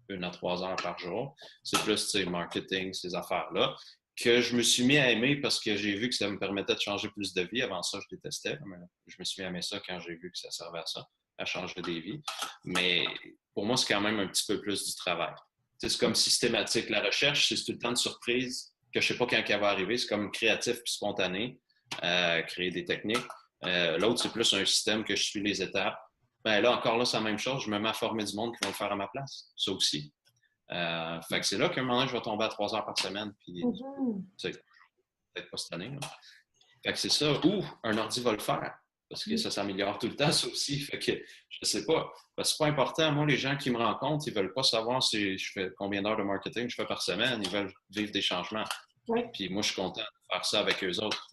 1 à 3 heures par jour, c'est plus, tu sais, marketing, ces affaires-là, que je me suis mis à aimer parce que j'ai vu que ça me permettait de changer plus de vies. Avant ça, je détestais, mais je me suis mis à aimer ça quand j'ai vu que ça servait à ça, à changer des vies. Mais pour moi, c'est quand même un petit peu plus du travail. Tu sais, c'est comme systématique. La recherche, c'est tout le temps de surprise que je ne sais pas quand elle va arriver. C'est comme créatif puis spontané, créer des techniques. L'autre, c'est plus un système que je suis les étapes. Ben là, encore là, c'est la même chose. Je me mets à former du monde qui vont le faire à ma place. Ça aussi. Fait que c'est là qu'à un moment donné, je vais tomber à 3 heures par semaine. Puis, peut-être pas cette année. Là. Fait que c'est ça. Ou un ordi va le faire. Parce que ça s'améliore tout le temps, ça aussi. Fait que je sais pas. Parce que c'est pas important. Moi, les gens qui me rencontrent, ils veulent pas savoir si je fais combien d'heures de marketing je fais par semaine. Ils veulent vivre des changements. Ouais. Puis moi, je suis content de faire ça avec eux autres.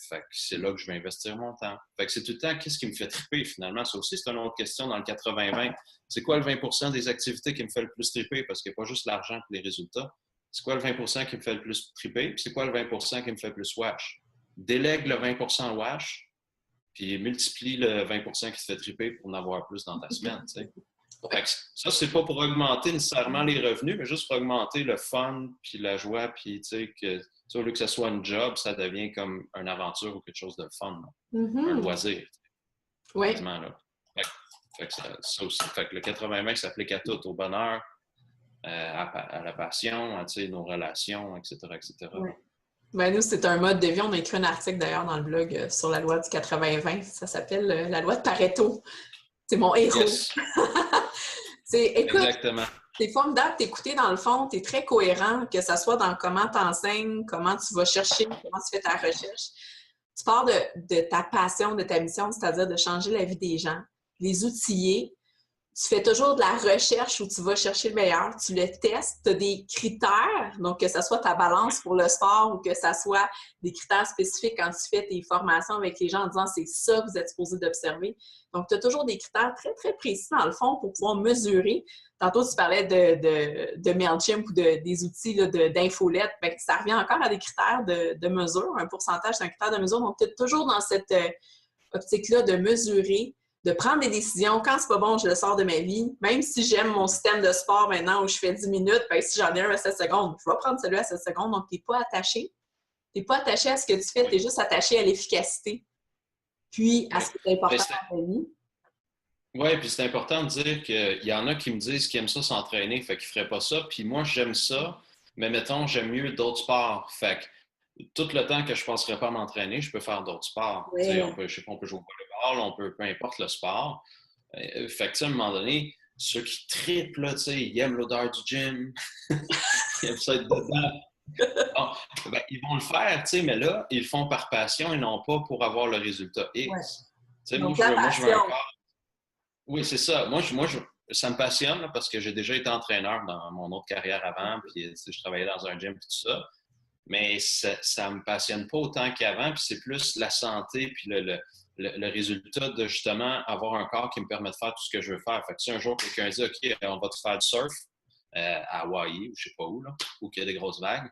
Fait que c'est là que je vais investir mon temps. Fait que c'est tout le temps qu'est-ce qui me fait triper finalement. Ça aussi, c'est une autre question dans le 80-20. C'est quoi le 20% des activités qui me fait le plus triper? Parce qu'il n'y a pas juste l'argent et les résultats. C'est quoi le 20% qui me fait le plus triper? Puis c'est quoi le 20% qui me fait le plus wash? Délègue le 20% wash, puis multiplie le 20% qui te fait triper pour en avoir plus dans ta semaine. T'sais. Fait que ça, c'est pas pour augmenter nécessairement les revenus, mais juste pour augmenter le fun, puis la joie, puis tu sais, que au lieu que ce soit un job, ça devient comme une aventure ou quelque chose de fun. Un loisir. Oui. Fait que ça aussi. Fait que le 80-20 s'applique à tout, au bonheur, à la passion, à nos relations, etc. etc. Oui. Ben nous, c'est un mode de vie. On a écrit un article d'ailleurs dans le blog sur la loi du 80-20. Ça s'appelle la loi de Pareto. C'est mon héros. Yes. Écoute, exactement. C'est formidable t'écouter dans le fond. Tu es très cohérent, que ce soit dans comment tu enseignes, comment tu vas chercher, comment tu fais ta recherche. Tu pars de ta passion, de ta mission, c'est-à-dire de changer la vie des gens, les outiller. Tu fais toujours de la recherche où tu vas chercher le meilleur, tu le testes, tu as des critères, donc que ce soit ta balance pour le sport ou que ce soit des critères spécifiques quand tu fais tes formations avec les gens en disant c'est ça que vous êtes supposé d'observer. Donc, tu as toujours des critères très, très précis dans le fond pour pouvoir mesurer. Tantôt, tu parlais de MailChimp ou des outils d'infolette. Bien, ça revient encore à des critères de mesure. Un pourcentage, c'est un critère de mesure. Donc, tu es toujours dans cette optique-là de mesurer, de prendre des décisions. Quand c'est pas bon, je le sors de ma vie. Même si j'aime mon système de sport maintenant où je fais 10 minutes, bien, si j'en ai un à 7 secondes, je vais prendre celui à 7 secondes. Donc, tu n'es pas attaché. Tu n'es pas attaché à ce que tu fais, tu es juste attaché à l'efficacité. Puis, à ce qui est important dans ta vie. Oui, puis c'est important de dire qu'il y en a qui me disent qu'ils aiment ça s'entraîner, fait qu'ils ne feraient pas ça. Puis moi, j'aime ça, mais mettons, j'aime mieux d'autres sports. Fait que tout le temps que je ne passerai pas à m'entraîner, je peux faire d'autres sports. Oui. On peut, je sais pas, on peut jouer au volleyball, on peut, peu importe le sport. Fait que à un moment donné, ceux qui trippent, là, ils aiment l'odeur du gym, ils aiment ça être dedans. Bon, ben, ils vont le faire, mais là, ils le font par passion et non pas pour avoir le résultat X. Ouais. Moi, je veux un corps. Oui, c'est ça. Moi, ça me passionne là, parce que j'ai déjà été entraîneur dans mon autre carrière avant, puis je travaillais dans un gym et tout ça. Mais ça me passionne pas autant qu'avant, puis c'est plus la santé puis le résultat de justement avoir un corps qui me permet de faire tout ce que je veux faire. Fait que si un jour quelqu'un dit OK, on va te faire du surf à Hawaï ou je sais pas où, là, où il y a des grosses vagues,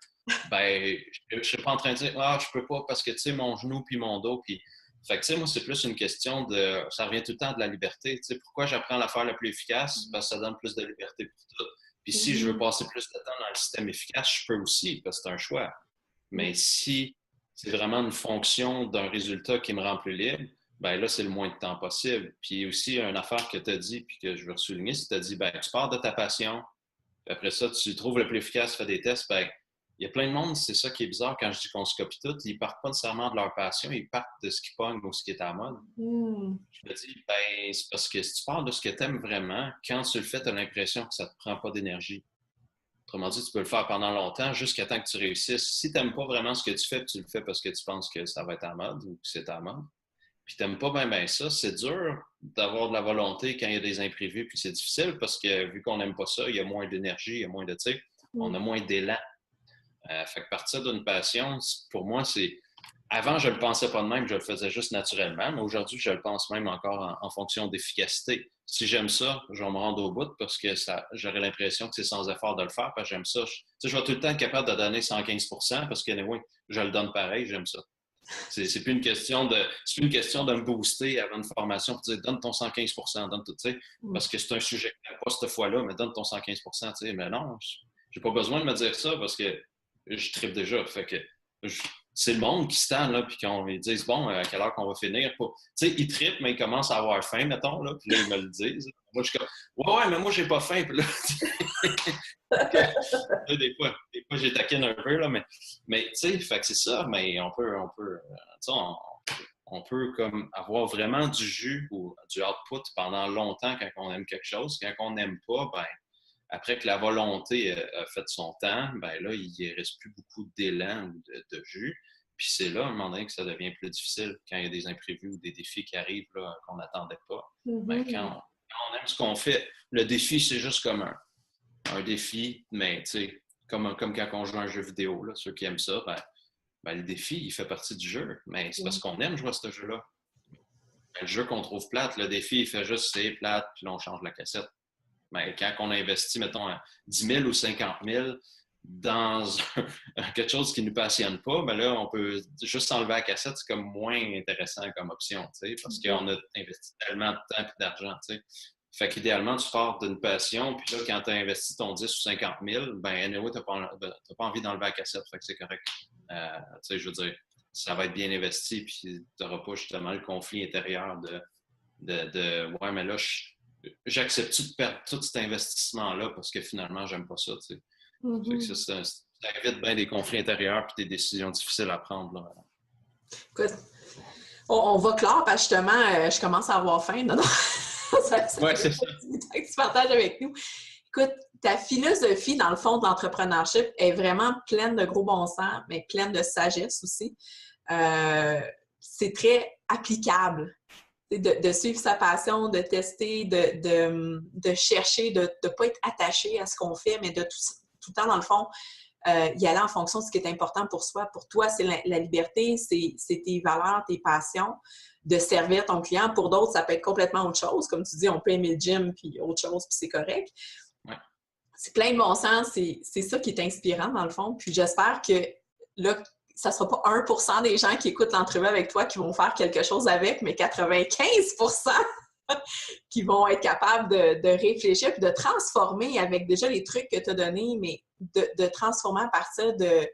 ben je suis pas en train de dire je peux pas parce que tu sais mon genou puis mon dos puis fait que, tu sais, moi, c'est plus une question de... Ça revient tout le temps de la liberté. Tu sais, pourquoi j'apprends l'affaire la plus efficace? Parce que ça donne plus de liberté pour tout. Puis si je veux passer plus de temps dans le système efficace, je peux aussi, parce que c'est un choix. Mais si c'est vraiment une fonction d'un résultat qui me rend plus libre, ben là, c'est le moins de temps possible. Puis aussi, une affaire que tu as dit, puis que je veux souligner, c'est que tu as dit, ben tu pars de ta passion, puis après ça, tu trouves le plus efficace, fais des tests, ben il y a plein de monde, c'est ça qui est bizarre quand je dis qu'on se copie tout, ils partent pas nécessairement de leur passion, ils partent de ce qui pogne ou ce qui est à la mode. Je me dis, ben, c'est parce que si tu parles de ce que tu aimes vraiment, quand tu le fais, tu as l'impression que ça ne te prend pas d'énergie. Autrement dit, tu peux le faire pendant longtemps jusqu'à temps que tu réussisses. Si tu n'aimes pas vraiment ce que tu fais, tu le fais parce que tu penses que ça va être à la mode ou que c'est à la mode, puis tu n'aimes pas bien ça, c'est dur d'avoir de la volonté quand il y a des imprévus, puis c'est difficile parce que vu qu'on n'aime pas ça, il y a moins d'énergie, il y a moins de tir, on a moins d'élan. Fait que partir d'une passion, pour moi, c'est... Avant, je ne le pensais pas de même, je le faisais juste naturellement, mais aujourd'hui, je le pense même encore en fonction d'efficacité. Si j'aime ça, je vais me rendre au bout parce que j'aurais l'impression que c'est sans effort de le faire parce que j'aime ça. Je vais tout le temps être capable de donner 115% parce que, anyway, je le donne pareil, j'aime ça. C'est plus une question de me booster avant une formation pour dire donne ton 115 donne tout, tu sais, parce que c'est un sujet que pas cette fois-là, mais donne ton 115 tu sais, mais non, j'ai pas besoin de me dire ça parce que je tripe déjà. Fait que c'est le monde qui se tend, là, puis qu'on ils disent bon, à quelle heure qu'on va finir. Tu sais, ils trippent, mais ils commencent à avoir faim, mettons, là, puis là, ils me le disent. Moi, je suis comme ouais, mais moi, j'ai pas faim. Puis là, des fois, j'ai taquine un peu, là, mais tu sais, fait que c'est ça, mais on peut comme avoir vraiment du jus ou du output pendant longtemps quand on aime quelque chose. Quand on n'aime pas, ben après que la volonté a fait son temps, ben là, il ne reste plus beaucoup d'élan ou de jus. Puis c'est là, à un moment donné, que ça devient plus difficile quand il y a des imprévus ou des défis qui arrivent là, qu'on n'attendait pas. Ben, quand on aime ce qu'on fait, le défi, c'est juste comme un défi, mais tu sais, comme quand on joue à un jeu vidéo, là, ceux qui aiment ça, ben, le défi, il fait partie du jeu. Mais c'est parce qu'on aime jouer à ce jeu-là. Ben, le jeu qu'on trouve plate, le défi, il fait juste c'est plate, puis là, on change la cassette. Ben, quand on investit, mettons, 10 000 ou 50 000 dans quelque chose qui ne nous passionne pas, ben là, on peut juste enlever la cassette, c'est comme moins intéressant comme option, tu sais, parce qu'on a investi tellement de temps et d'argent, tu sais. Fait qu'idéalement, tu pars d'une passion, puis là, quand tu as investi ton 10 ou 50 000, ben anyway, tu n'as pas envie d'enlever la cassette, fait que c'est correct. Tu sais, je veux dire, ça va être bien investi, puis tu n'auras pas justement le conflit intérieur de ouais, mais là, j'accepte de perdre tout cet investissement-là parce que finalement, j'aime pas ça, tu sais. Fait que ça évite bien des conflits intérieurs et des décisions difficiles à prendre, là. Écoute, on va clore parce que justement, je commence à avoir faim. Non, non. Ouais, c'est ça. Que tu partages avec nous. Écoute, ta philosophie, dans le fond, de l'entrepreneurship est vraiment pleine de gros bon sens, mais pleine de sagesse aussi. C'est très applicable. De suivre sa passion, de tester, de chercher, de ne pas être attaché à ce qu'on fait, mais de tout le temps, dans le fond, y aller en fonction de ce qui est important pour soi. Pour toi, c'est la liberté, c'est tes valeurs, tes passions, de servir ton client. Pour d'autres, ça peut être complètement autre chose. Comme tu dis, on peut aimer le gym, puis autre chose, puis c'est correct. Ouais. C'est plein de bon sens. C'est ça qui est inspirant, dans le fond. Puis j'espère que là, ça ne sera pas 1% des gens qui écoutent l'entrevue avec toi qui vont faire quelque chose avec, mais 95% qui vont être capables de réfléchir et de transformer avec déjà les trucs que tu as donnés, mais de transformer à partir de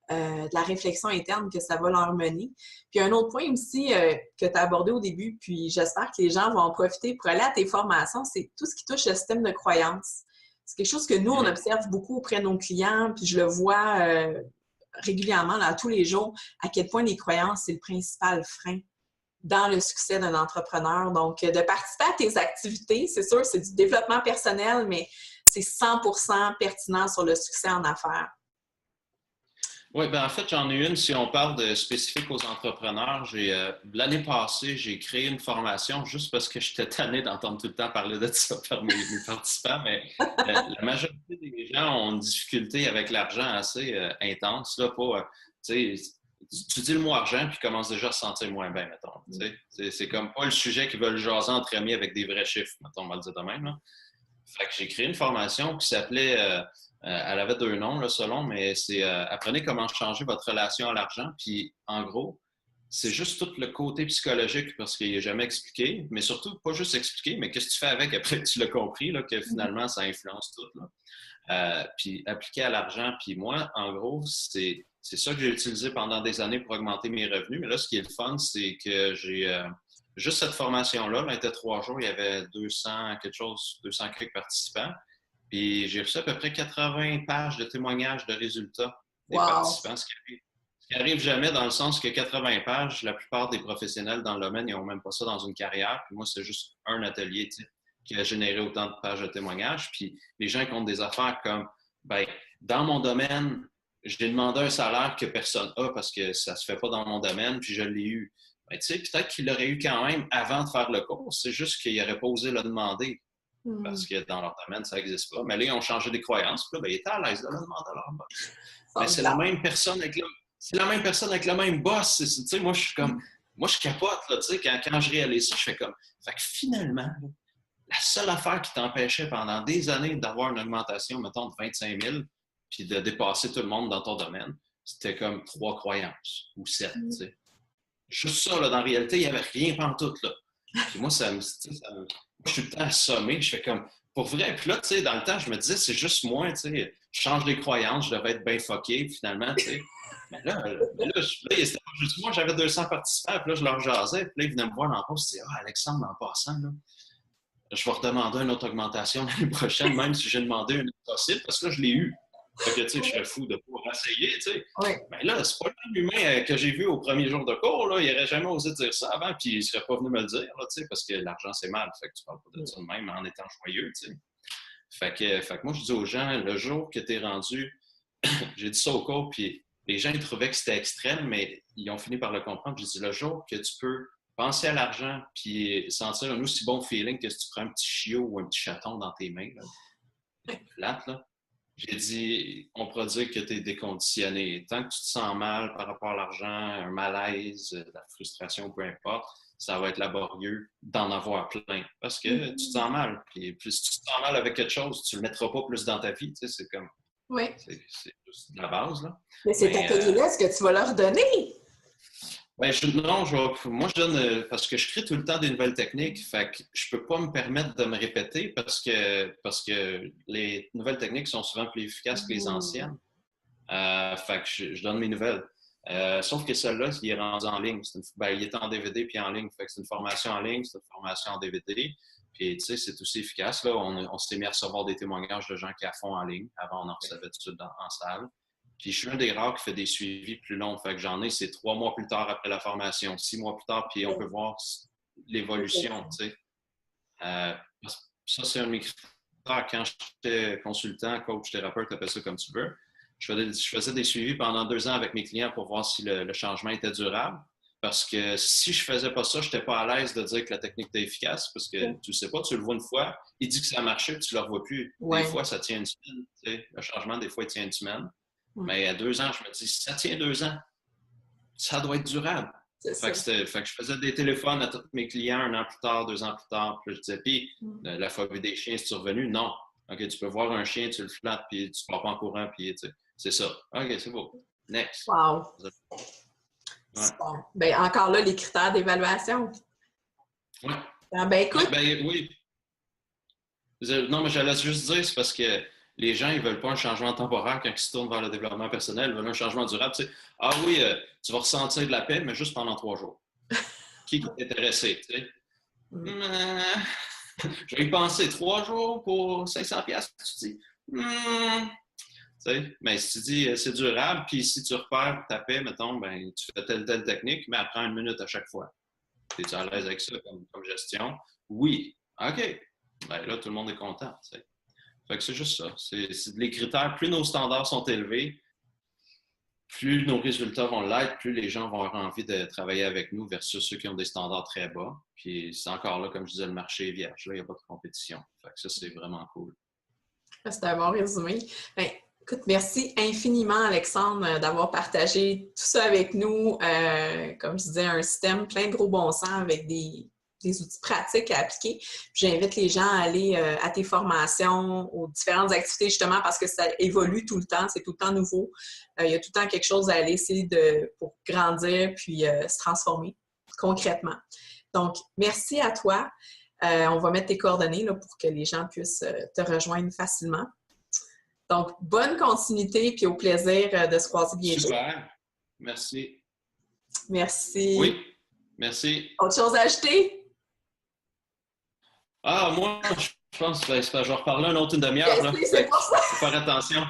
la réflexion interne que ça va leur mener. Puis un autre point aussi que tu as abordé au début, puis j'espère que les gens vont en profiter pour aller à tes formations, c'est tout ce qui touche le système de croyances. C'est quelque chose que nous, on observe beaucoup auprès de nos clients, puis je le vois régulièrement, là, tous les jours, à quel point les croyances, c'est le principal frein dans le succès d'un entrepreneur. Donc, de participer à tes activités, c'est sûr, c'est du développement personnel, mais c'est 100% pertinent sur le succès en affaires. Oui, ben en fait, j'en ai une, si on parle de spécifique aux entrepreneurs. L'année passée, j'ai créé une formation juste parce que j'étais tanné d'entendre tout le temps parler de ça par mes participants, mais la majorité des gens ont une difficulté avec l'argent assez intense. Là, tu dis le mot argent puis commence déjà à se sentir moins bien, mettons. C'est comme pas le sujet qui veulent jaser entre amis avec des vrais chiffres, mettons, on va le dire de même. Là. Fait que j'ai créé une formation qui s'appelait... elle avait 2 noms, là, selon, mais c'est apprenez comment changer votre relation à l'argent. Puis, en gros, c'est juste tout le côté psychologique parce qu'il n'est jamais expliqué, mais surtout, pas juste expliqué, mais qu'est-ce que tu fais avec après que tu l'as compris, là, que finalement, ça influence tout. Là. Puis, appliqué à l'argent. Puis moi, en gros, c'est ça que j'ai utilisé pendant des années pour augmenter mes revenus. Mais là, ce qui est le fun, c'est que j'ai juste cette formation-là. Elle était 3 jours, il y avait 200 quelques participants. Puis j'ai reçu à peu près 80 pages de témoignages de résultats des participants, ce qui arrive jamais dans le sens que 80 pages, la plupart des professionnels dans le domaine, ils n'ont même pas ça dans une carrière. Puis moi, c'est juste un atelier qui a généré autant de pages de témoignages. Puis les gens comptent des affaires comme, ben, dans mon domaine, j'ai demandé un salaire que personne n'a parce que ça ne se fait pas dans mon domaine, puis je l'ai eu. Ben, tu sais, peut-être qu'il l'aurait eu quand même avant de faire le cours. C'est juste qu'il n'aurait pas osé le demander. Parce que dans leur domaine, ça n'existe pas. Mais là, ils ont changé des croyances. Puis là, ben, ils étaient à l'aise de le demander à leur boss. Mais c'est la même personne avec le même boss. Tu sais, moi, je capote, là, tu sais, quand je réalise ça, je fais comme... Fait que finalement, la seule affaire qui t'empêchait pendant des années d'avoir une augmentation, mettons, de 25 000, puis de dépasser tout le monde dans ton domaine, c'était comme 3 croyances, ou 7, tu sais. juste ça, là, dans la réalité, il n'y avait rien pantoute, là. Puis moi, moi, je suis tout le temps assommé, je fais comme, pour vrai. Puis là, tu sais, dans le temps, je me disais, c'est juste moi, tu sais, je change les croyances, je devais être bien fucké, finalement, tu sais. Mais là, c'était pas juste moi, j'avais 200 participants, puis là, je leur jasais, puis là, ils venaient me voir dans le poste, ils disaient, ah, Alexandre, en passant, là, je vais redemander une autre augmentation l'année prochaine, même si j'ai demandé une impossible, parce que là, je l'ai eu. Fait que, tu sais, je serais fou de pouvoir essayer, tu sais. Oui. Mais là, c'est pas le même humain que j'ai vu au premier jour de cours, là. Il n'aurait jamais osé dire ça avant, puis il serait pas venu me le dire, là, tu sais, parce que l'argent, c'est mal. Fait que tu parles pas de ça de même en étant joyeux, tu sais. Fait que moi, je dis aux gens, le jour que tu es rendu, j'ai dit ça au cours, puis les gens, ils trouvaient que c'était extrême, mais ils ont fini par le comprendre. J'ai dit, le jour que tu peux penser à l'argent, puis sentir un aussi bon feeling que si tu prends un petit chiot ou un petit chaton dans tes mains, là, plate, là. J'ai dit, on pourra dire que tu es déconditionné. Tant que tu te sens mal par rapport à l'argent, un malaise, de la frustration, peu importe, ça va être laborieux d'en avoir plein. Parce que tu te sens mal. Puis si tu te sens mal avec quelque chose, tu ne le mettras pas plus dans ta vie. Tu sais, c'est comme. Oui. C'est juste de la base, là. Mais cet atelier-là, est-ce que tu vas leur donner? Ben, moi, je donne parce que je crée tout le temps des nouvelles techniques. Fait que je peux pas me permettre de me répéter parce que les nouvelles techniques sont souvent plus efficaces que les anciennes. Fait que je donne mes nouvelles. Sauf que celle-là, il est rendu en ligne. Il est en DVD puis en ligne. Fait que c'est une formation en ligne, c'est une formation en DVD. Puis, tu sais, c'est aussi efficace. Là, on s'est mis à recevoir des témoignages de gens qui font en ligne. Avant, on en recevait tout de suite en salle. Puis je suis un des rares qui fait des suivis plus longs. Fait que j'en ai, c'est 3 mois plus tard après la formation, 6 mois plus tard, puis on peut voir l'évolution, tu sais. Ça, c'est un de mes critères. Quand j'étais consultant, coach, thérapeute, appelle ça comme tu veux, je faisais des suivis pendant 2 ans avec mes clients pour voir si le changement était durable. Parce que si je faisais pas ça, je n'étais pas à l'aise de dire que la technique était efficace parce que tu ne sais pas, tu le vois une fois, il dit que ça a marché, puis tu ne le revois plus. Ouais. Des fois, ça tient une semaine. Tu sais, le changement, des fois, il tient une semaine. Mais à 2 ans, je me dis, si ça tient 2 ans, ça doit être durable. Fait que je faisais des téléphones à tous mes clients 1 an plus tard, 2 ans plus tard. Puis je disais, puis la phobie des chiens, c'est-tu revenu? Non. OK, tu peux voir un chien, tu le flattes, puis tu pars pas en courant, puis tu sais, c'est ça. OK, c'est beau. Next. Wow. Ouais. Bon. Ben, encore là, les critères d'évaluation. Oui. Ben, écoute. Ben, oui. Non, mais j'allais juste dire, c'est parce que les gens, ils ne veulent pas un changement temporaire quand ils se tournent vers le développement personnel. Ils veulent un changement durable. Tu sais, ah oui, tu vas ressentir de la paix, mais juste pendant 3 jours. Qui est intéressé? Tu sais? Je vais y penser 3 jours pour 500$, tu dis. Tu sais, mais si tu dis c'est durable, puis si tu repères ta paix, mettons, ben, tu fais telle technique, mais après 1 minute à chaque fois. Es-tu à l'aise avec ça comme gestion? Oui. OK. Ben là, tout le monde est content. Tu sais. Fait que c'est juste ça. C'est les critères. Plus nos standards sont élevés, plus nos résultats vont l'être, plus les gens vont avoir envie de travailler avec nous versus ceux qui ont des standards très bas. Puis c'est encore là, comme je disais, le marché est vierge. Là, il n'y a pas de compétition. Fait que ça, c'est vraiment cool. C'est un bon résumé. Ben, écoute, merci infiniment, Alexandre, d'avoir partagé tout ça avec nous. Comme je disais, un système plein de gros bon sens avec des outils pratiques à appliquer. J'invite les gens à aller à tes formations, aux différentes activités, justement, parce que ça évolue tout le temps, c'est tout le temps nouveau. Il y a tout le temps quelque chose à aller essayer pour grandir puis se transformer concrètement. Donc, merci à toi. On va mettre tes coordonnées là, pour que les gens puissent te rejoindre facilement. Donc, bonne continuité puis au plaisir de se croiser bientôt. Super. Merci. Merci. Oui, merci. Autre chose à ajouter? Ah, moi, je pense que je vais reparler une demi-heure. Là. C'est pour ça. Faut faire attention.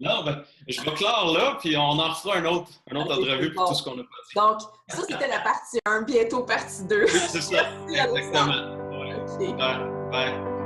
Non, ben, je vais clore là, puis on en refera une autre entrevue pour tout ce qu'on a pas dit. Donc, ça, c'était la partie 1. Bientôt, partie 2. Oui, c'est ça. Exactement. Ouais. OK. Bye.